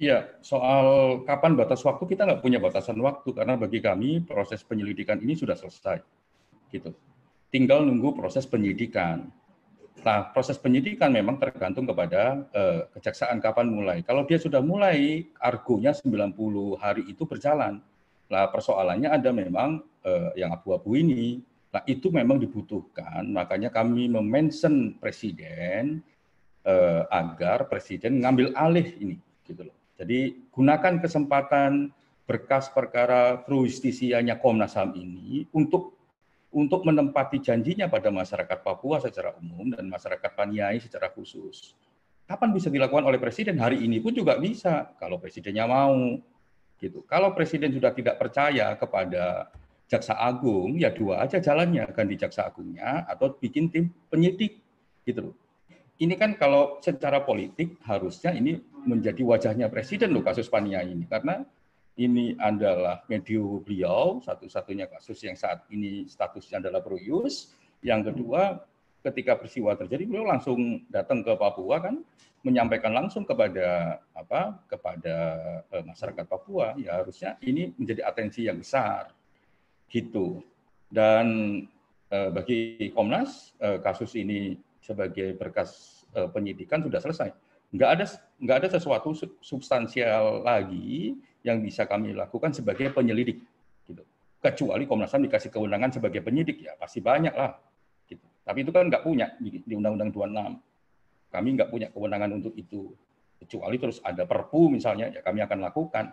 Iya, soal kapan batas waktu kita nggak punya batasan waktu karena bagi kami proses penyelidikan ini sudah selesai, gitu. Tinggal nunggu proses penyidikan. Nah, proses penyidikan memang tergantung kepada kejaksaan kapan mulai. Kalau dia sudah mulai, argonya 90 hari itu berjalan. Nah, persoalannya ada memang yang abu-abu ini. Nah, itu memang dibutuhkan, makanya kami memention Presiden agar Presiden ngambil alih ini, gitu loh. Jadi gunakan kesempatan berkas perkara pro justisianya Komnas HAM ini untuk menempati janjinya pada masyarakat Papua secara umum dan masyarakat Paniai secara khusus. Kapan bisa dilakukan oleh Presiden? Hari ini pun juga bisa, kalau Presidennya mau. Gitu. Kalau Presiden sudah tidak percaya kepada Jaksa Agung, ya dua aja jalannya, ganti Jaksa Agungnya atau bikin tim penyidik. Gitu. Ini kan kalau secara politik harusnya ini menjadi wajahnya Presiden loh kasus Paniai ini, karena ini adalah medio beliau, satu-satunya kasus yang saat ini statusnya adalah pro ius. Yang kedua, ketika peristiwa terjadi, beliau langsung datang ke Papua kan, menyampaikan langsung kepada masyarakat Papua. Ya harusnya ini menjadi atensi yang besar, gitu. Dan bagi Komnas, kasus ini sebagai berkas penyidikan sudah selesai. Nggak ada sesuatu substansial lagi yang bisa kami lakukan sebagai penyelidik, gitu. Kecuali Komnas HAM dikasih kewenangan sebagai penyidik, ya pasti banyak lah, gitu. Tapi itu kan nggak punya di Undang-Undang 26. Kami nggak punya kewenangan untuk itu. Kecuali terus ada Perpu misalnya, ya kami akan lakukan.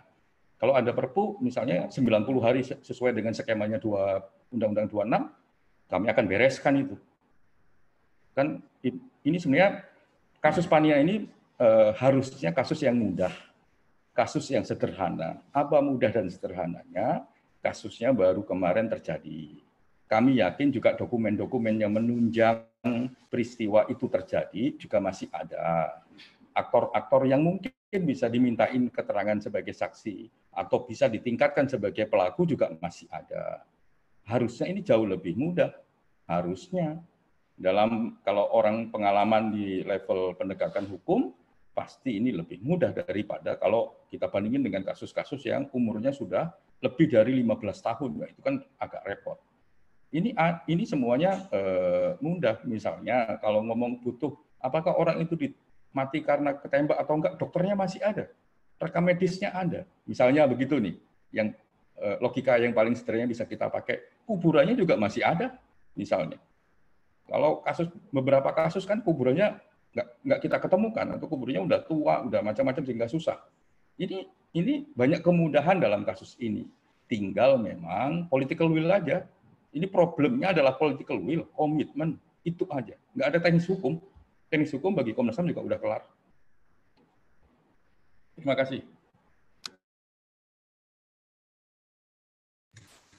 Kalau ada Perpu misalnya 90 hari sesuai dengan skemanya Undang-Undang 26, kami akan bereskan itu. Kan ini sebenarnya kasus Pania ini harusnya kasus yang mudah, kasus yang sederhana. Apa mudah dan sederhananya? Kasusnya baru kemarin terjadi. Kami yakin juga dokumen-dokumen yang menunjang peristiwa itu terjadi juga masih ada. Aktor-aktor yang mungkin bisa dimintain keterangan sebagai saksi atau bisa ditingkatkan sebagai pelaku juga masih ada. Harusnya ini jauh lebih mudah. Harusnya kalau orang pengalaman di level penegakan hukum, pasti ini lebih mudah daripada kalau kita bandingin dengan kasus-kasus yang umurnya sudah lebih dari 15 tahun. Nah, itu kan agak repot. Ini semuanya mudah. Misalnya kalau ngomong butuh, apakah orang itu mati karena ketembak atau enggak, dokternya masih ada, rekam medisnya ada. Misalnya begitu nih. yang logika yang paling sederhana bisa kita pakai, kuburannya juga masih ada misalnya. Kalau beberapa kasus kan kuburannya nggak kita ketemukan, atau kuburannya udah tua, udah macam-macam sehingga susah. Ini banyak kemudahan dalam kasus ini. Tinggal memang political will aja. Ini problemnya adalah political will, komitmen, itu aja. Nggak ada teknis hukum. Teknis hukum bagi Komnas HAM juga udah kelar. Terima kasih.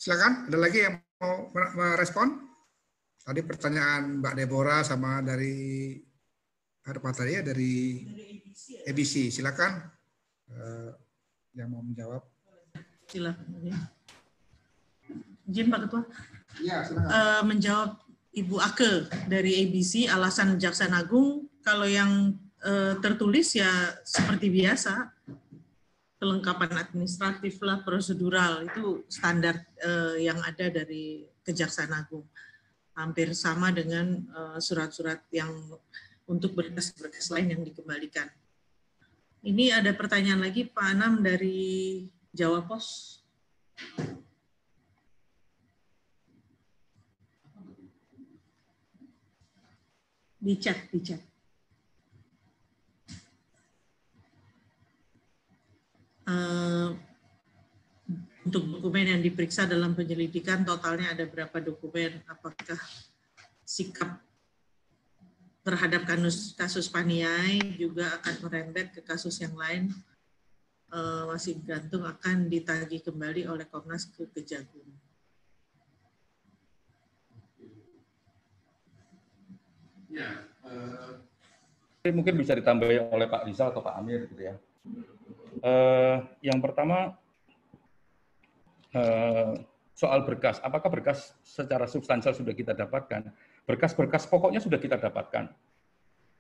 Silakan, ada lagi yang mau merespon? Tadi pertanyaan Mbak Deborah sama dari apa tadi ya, dari ABC. Silakan yang mau menjawab. Silakan. Izin Pak Ketua. Ya, silakan. Menjawab Ibu Ake dari ABC, alasan Kejaksaan Agung, kalau yang tertulis ya seperti biasa, kelengkapan administratif lah, prosedural, itu standar yang ada dari Kejaksaan Agung. Hampir sama dengan surat-surat yang untuk berkas-berkas lain yang dikembalikan. Ini ada pertanyaan lagi Pak Anam dari Jawa Pos. Di chat. Untuk dokumen yang diperiksa dalam penyelidikan totalnya ada berapa dokumen, apakah sikap terhadap kasus Paniai juga akan merembet ke kasus yang lain, masih gantung akan ditagih kembali oleh Komnas ke Kejagung. Ya, mungkin bisa ditambahi oleh Pak Rizal atau Pak Amir gitu ya. Yang pertama soal berkas, apakah berkas secara substansial sudah kita dapatkan? Berkas-berkas pokoknya sudah kita dapatkan.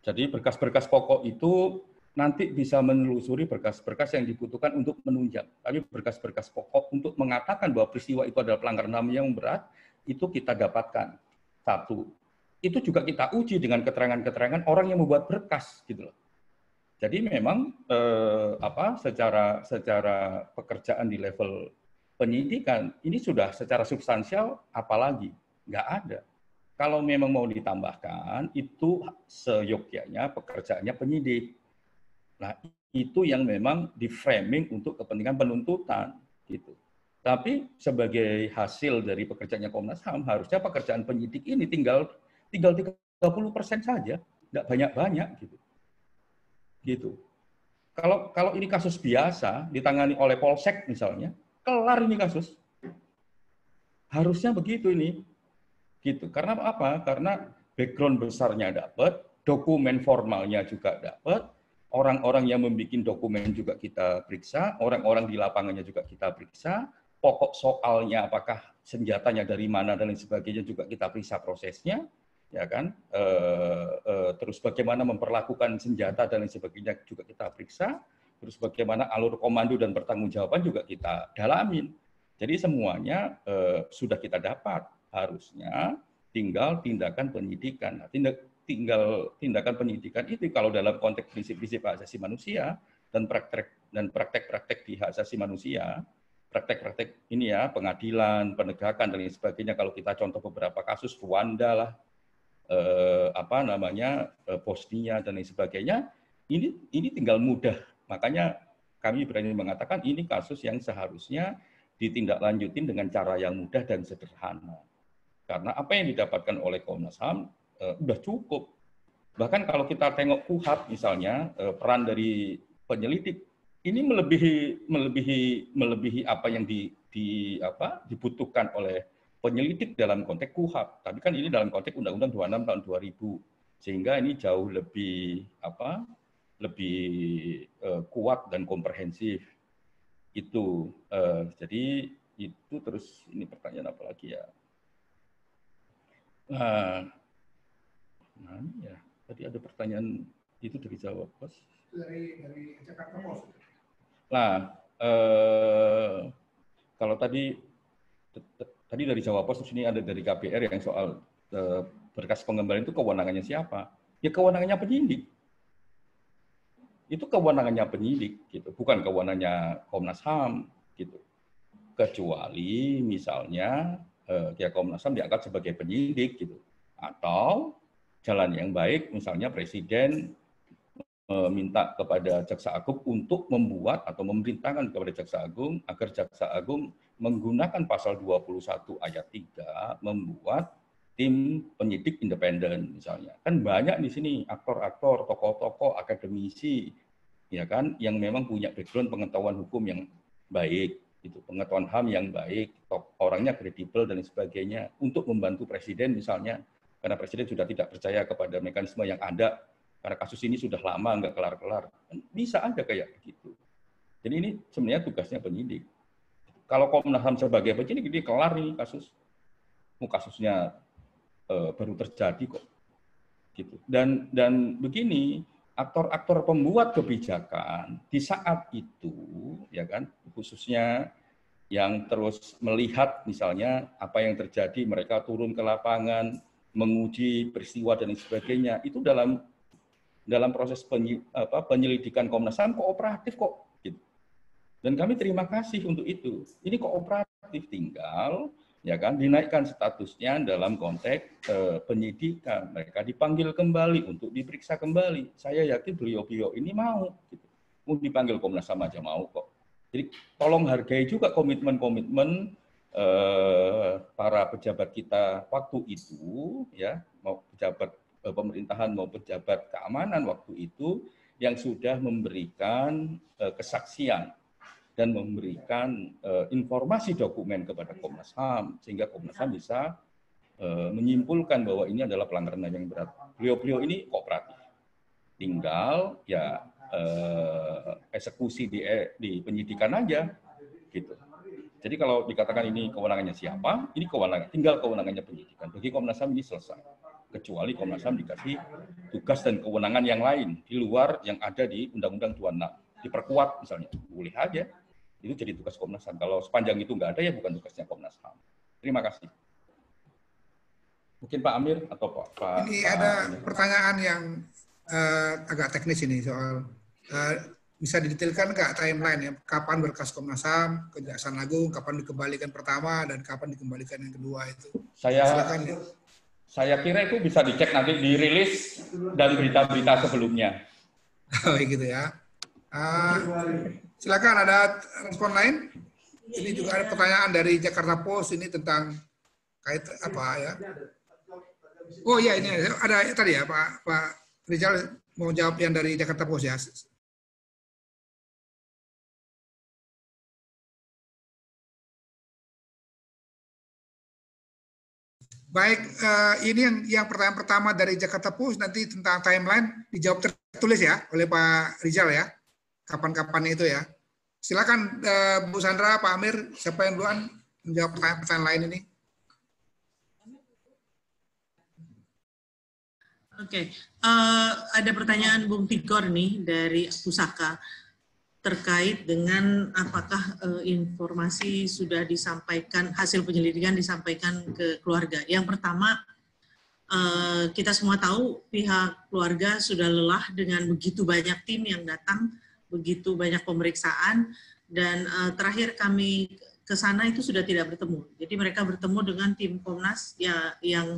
Jadi berkas-berkas pokok itu nanti bisa menelusuri berkas-berkas yang dibutuhkan untuk menunjang. Tapi berkas-berkas pokok untuk mengatakan bahwa peristiwa itu adalah pelanggaran HAM yang berat, itu kita dapatkan. Satu. Itu juga kita uji dengan keterangan-keterangan orang yang membuat berkas gitu loh. Jadi memang secara pekerjaan di level penyidikan ini sudah secara substansial, apalagi nggak ada. Kalau memang mau ditambahkan itu seyogyanya pekerjaannya penyidik. Nah itu yang memang di framing untuk kepentingan penuntutan gitu. Tapi sebagai hasil dari pekerjaannya Komnas HAM harusnya pekerjaan penyidik ini tinggal 30% saja, nggak banyak-banyak gitu. Gitu. Kalau ini kasus biasa ditangani oleh Polsek misalnya, kelar ini kasus. Harusnya begitu ini. Gitu. Karena apa? Karena background besarnya dapat, dokumen formalnya juga dapat, orang-orang yang membuat dokumen juga kita periksa, orang-orang di lapangannya juga kita periksa, pokok soalnya apakah senjatanya dari mana dan lain sebagainya juga kita periksa prosesnya. Ya kan, terus bagaimana memperlakukan senjata dan lain sebagainya juga kita periksa, terus bagaimana alur komando dan pertanggungjawaban juga kita dalamin. Jadi semuanya sudah kita dapat, harusnya tinggal tindakan penyidikan. Nah, tinggal tindakan penyidikan itu kalau dalam konteks prinsip-prinsip hak asasi manusia dan praktek-praktek di hak asasi manusia, praktek-praktek ini ya pengadilan, penegakan dan lain sebagainya. Kalau kita contoh beberapa kasus Rwanda lah. Bosnia dan lain sebagainya, ini tinggal mudah. Makanya kami berani mengatakan ini kasus yang seharusnya ditindaklanjutin dengan cara yang mudah dan sederhana. Karena apa yang didapatkan oleh Komnas HAM udah cukup. Bahkan kalau kita tengok KUHAP misalnya, peran dari penyelidik ini melebihi apa yang dibutuhkan oleh penyelidik dalam konteks KUHAP, tapi kan ini dalam konteks Undang-Undang 26 tahun 2000, sehingga ini jauh lebih kuat dan komprehensif. Itu jadi itu terus ini pertanyaan apa lagi ya? Nah, ya tadi ada pertanyaan itu dari Jawa Pos. Dari Jakarta Pos. Nah, kalau tadi dari Jawa Pos, terus ini ada dari KPR yang soal berkas pengembalian itu kewenangannya siapa? Ya kewenangannya penyidik. Itu kewenangannya penyidik, gitu. Bukan kewenangannya Komnas HAM, gitu. kecuali misalnya Komnas HAM diangkat sebagai penyidik gitu. Atau jalan yang baik misalnya Presiden meminta kepada Jaksa Agung untuk membuat atau memerintahkan kepada Jaksa Agung agar Jaksa Agung menggunakan pasal 21 ayat 3 membuat tim penyidik independen misalnya. Kan banyak di sini aktor-aktor, tokoh-tokoh, akademisi ya kan yang memang punya background pengetahuan hukum yang baik, itu pengetahuan HAM yang baik, orangnya kredibel dan sebagainya untuk membantu Presiden misalnya karena Presiden sudah tidak percaya kepada mekanisme yang ada karena kasus ini sudah lama nggak kelar-kelar. Bisa ada kayak begitu. Jadi ini sebenarnya tugasnya penyidik. Kalau Komnas HAM sebagai penyidik, ini kelar nih kasus. Kasusnya baru terjadi kok. Gitu. Dan begini, aktor-aktor pembuat kebijakan di saat itu, ya kan, khususnya yang terus melihat misalnya apa yang terjadi, mereka turun ke lapangan, menguji peristiwa dan sebagainya, itu dalam proses penyelidikan Komnas HAM kooperatif kok. Gitu. Dan kami terima kasih untuk itu. Ini kooperatif, tinggal ya kan dinaikkan statusnya dalam konteks penyidikan. Mereka dipanggil kembali untuk diperiksa kembali. Saya yakin beliau-beliau ini mau. Gitu. Mau dipanggil Komnas HAM aja mau kok. Jadi tolong hargai juga komitmen-komitmen para pejabat kita waktu itu, ya, mau pejabat pemerintahan mau pejabat keamanan waktu itu yang sudah memberikan kesaksian dan memberikan informasi dokumen kepada Komnas HAM sehingga Komnas HAM bisa menyimpulkan bahwa ini adalah pelanggaran HAM yang berat. Beliau-beliau ini kooperatif. Tinggal ya eksekusi di penyidikan aja gitu. Jadi kalau dikatakan ini kewenangannya siapa, ini tinggal kewenangannya penyidikan. Bagi Komnas HAM ini selesai. Kecuali Komnas HAM dikasih tugas dan kewenangan yang lain di luar yang ada di Undang-Undang 26. Diperkuat misalnya, boleh aja. Itu jadi tugas Komnas HAM. Kalau sepanjang itu nggak ada, ya bukan tugasnya Komnas HAM. Terima kasih. Mungkin Pak Amir atau Pak... Ini ada pertanyaan yang agak teknis ini soal... bisa didetailkan nggak timeline ya? Kapan berkas Komnas HAM, Kejaksaan Agung, kapan dikembalikan pertama, dan kapan dikembalikan yang kedua itu? Silakan, ya. Saya kira itu bisa dicek nanti dirilis dan berita-berita sebelumnya. Oh gitu ya. Silakan ada respon lain. Ini juga ada pertanyaan dari Jakarta Post ini tentang kait apa ya? Oh iya ini ada tadi ya Pak Rizal mau jawab yang dari Jakarta Post ya. Baik, ini yang pertanyaan pertama dari Jakarta Post, nanti tentang timeline dijawab tertulis ya oleh Pak Rizal ya, kapan-kapan itu ya. Silakan Bu Sandra, Pak Amir, siapa yang duluan menjawab pertanyaan lain ini? Oke, ada pertanyaan Bung Tigor nih dari Pusaka terkait dengan apakah informasi sudah disampaikan, hasil penyelidikan disampaikan ke keluarga. Yang pertama, kita semua tahu pihak keluarga sudah lelah dengan begitu banyak tim yang datang, begitu banyak pemeriksaan, dan terakhir kami ke sana itu sudah tidak bertemu. Jadi mereka bertemu dengan tim Komnas yang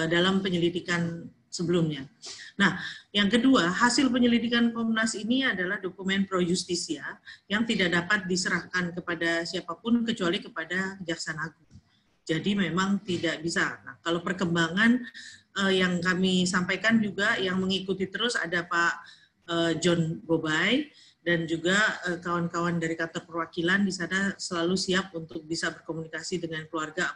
dalam penyelidikan sebelumnya. Nah, yang kedua, hasil penyelidikan Komnas ini adalah dokumen pro justisia yang tidak dapat diserahkan kepada siapapun kecuali kepada Kejaksaan Agung. Jadi memang tidak bisa. Nah, kalau perkembangan yang kami sampaikan juga yang mengikuti terus ada Pak John Gobay dan juga kawan-kawan dari kantor perwakilan di sana selalu siap untuk bisa berkomunikasi dengan keluarga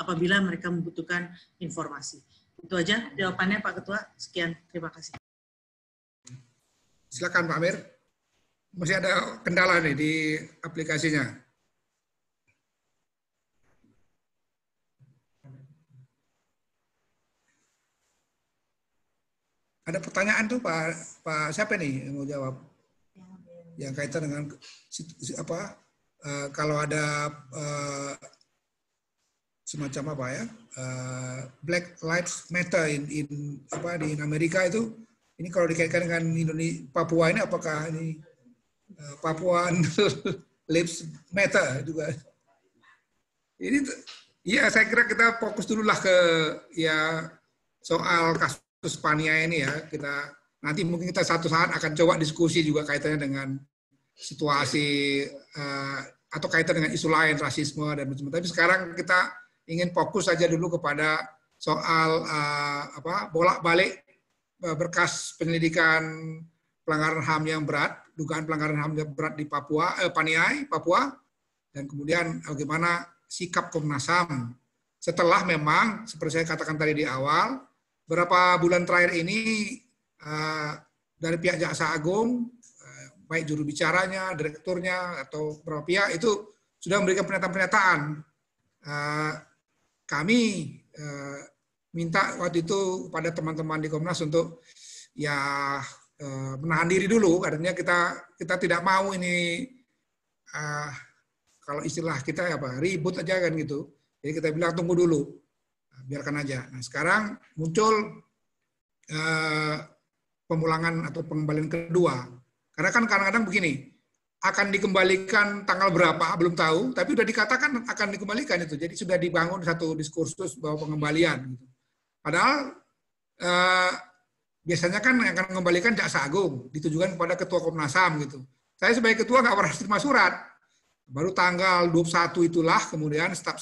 apabila mereka membutuhkan informasi. Itu aja jawabannya Pak Ketua. Sekian, terima kasih. Silakan Pak Amir. Masih ada kendala nih di aplikasinya. Ada pertanyaan tuh Pak siapa nih yang mau jawab? Yang kaitan dengan apa? Kalau ada semacam apa ya, Black Lives Matter di Amerika itu, ini kalau dikaitkan dengan Indonesia, Papua ini apakah ini Papua Lives Matter juga Ini ya saya kira kita fokus dulu lah ke ya soal kasus Pania ini ya. Kita nanti mungkin kita satu saat akan coba diskusi juga kaitannya dengan situasi atau kaitan dengan isu lain, rasisme dan macam-macam. Tapi sekarang kita ingin fokus saja dulu kepada soal bolak-balik berkas penyelidikan pelanggaran HAM yang berat, dugaan pelanggaran HAM yang berat di Papua, Paniai, Papua, dan kemudian bagaimana sikap Komnas HAM setelah memang seperti saya katakan tadi di awal, beberapa bulan terakhir ini dari pihak Jaksa Agung, baik juru bicaranya, direkturnya, atau beberapa pihak itu sudah memberikan pernyataan-pernyataan. Kami minta waktu itu kepada teman-teman di Komnas untuk ya menahan diri dulu, artinya kita tidak mau ini kalau istilah kita apa ribut aja kan gitu. Jadi kita bilang tunggu dulu, biarkan aja. Nah sekarang muncul pemulangan atau pengembalian kedua. Karena kan kadang-kadang begini, akan dikembalikan tanggal berapa belum tahu, tapi sudah dikatakan akan dikembalikan itu. Jadi sudah dibangun satu diskursus bahwa pengembalian. Gitu. Padahal biasanya kan yang akan mengembalikan Jaksa Agung, ditujukan kepada Ketua Komnas HAM gitu. Saya sebagai Ketua nggak pernah terima surat. Baru tanggal 21 itulah kemudian staf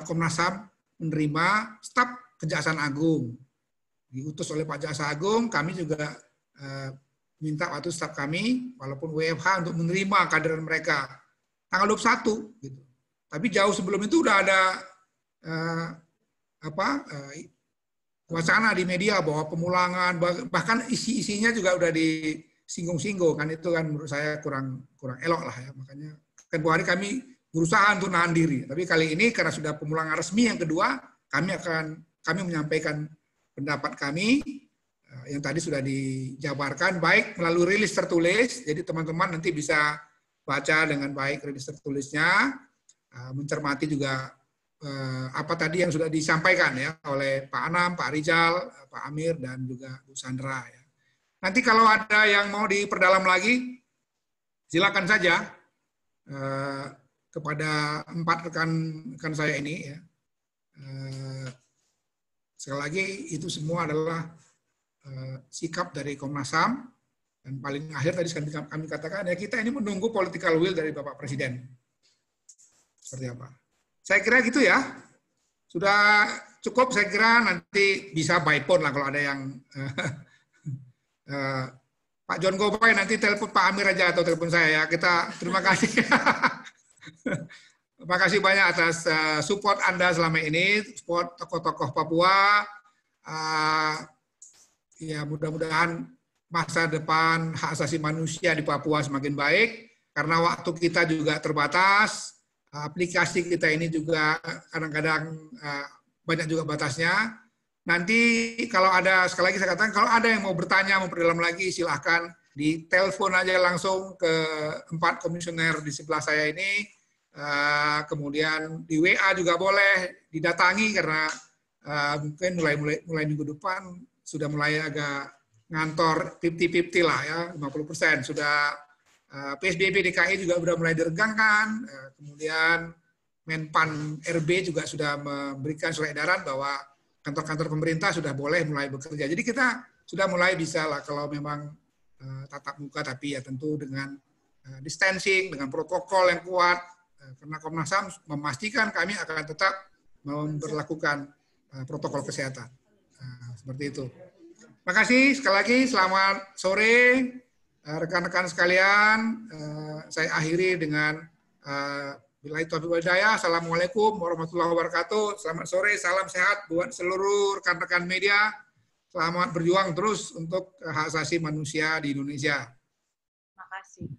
Komnas HAM menerima staf Kejaksaan Agung. Diutus oleh Pak Jaksa Agung, kami juga minta waktu staf kami, walaupun WFH untuk menerima kaderan mereka. Tanggal 21. Gitu. Tapi jauh sebelum itu udah ada wacana di media bahwa pemulangan, bahkan isi-isinya juga udah disinggung-singgung, kan itu kan menurut saya kurang elok lah ya. Makanya kan hari kami berusaha untuk nahan diri. Tapi kali ini karena sudah pemulangan resmi yang kedua, kami menyampaikan pendapat kami yang tadi sudah dijabarkan, baik melalui rilis tertulis, jadi teman-teman nanti bisa baca dengan baik rilis tertulisnya, mencermati juga apa tadi yang sudah disampaikan ya oleh Pak Anam, Pak Rizal, Pak Amir, dan juga Bu Sandra. Ya. Nanti kalau ada yang mau diperdalam lagi, silakan saja kepada 4 rekan saya ini. Ya. Sekali lagi itu semua adalah sikap dari Komnas HAM, dan paling akhir tadi kami katakan ya kita ini menunggu political will dari Bapak Presiden. Seperti apa? Saya kira gitu ya. Sudah cukup saya kira, nanti bisa by phone lah kalau ada yang Pak John Gopay nanti telepon Pak Amir aja atau telepon saya ya. Kita terima kasih. Terima kasih banyak atas support Anda selama ini, support tokoh-tokoh Papua. Ya mudah-mudahan masa depan hak asasi manusia di Papua semakin baik, karena waktu kita juga terbatas, aplikasi kita ini juga kadang-kadang banyak juga batasnya. Nanti kalau ada, sekali lagi saya katakan, kalau ada yang mau bertanya, mau perdalam lagi, silahkan ditelepon aja langsung ke 4 komisioner di sebelah saya ini, kemudian di WA juga boleh, didatangi karena mungkin mulai minggu depan sudah mulai agak ngantor 50-50 lah ya, 50%. Sudah PSBB DKI juga sudah mulai diregangkan, kemudian Menpan RB juga sudah memberikan surat edaran bahwa kantor-kantor pemerintah sudah boleh mulai bekerja. Jadi kita sudah mulai bisa lah kalau memang tatap muka, tapi ya tentu dengan distancing, dengan protokol yang kuat, karena Komnas HAM memastikan kami akan tetap memberlakukan protokol kesehatan. Seperti itu. Terima kasih sekali lagi, selamat sore rekan-rekan sekalian. Saya akhiri dengan billahi taufiq wal hidayah. Assalamualaikum warahmatullahi wabarakatuh. Selamat sore, salam sehat buat seluruh rekan-rekan media. Selamat berjuang terus untuk hak asasi manusia di Indonesia. Terima kasih.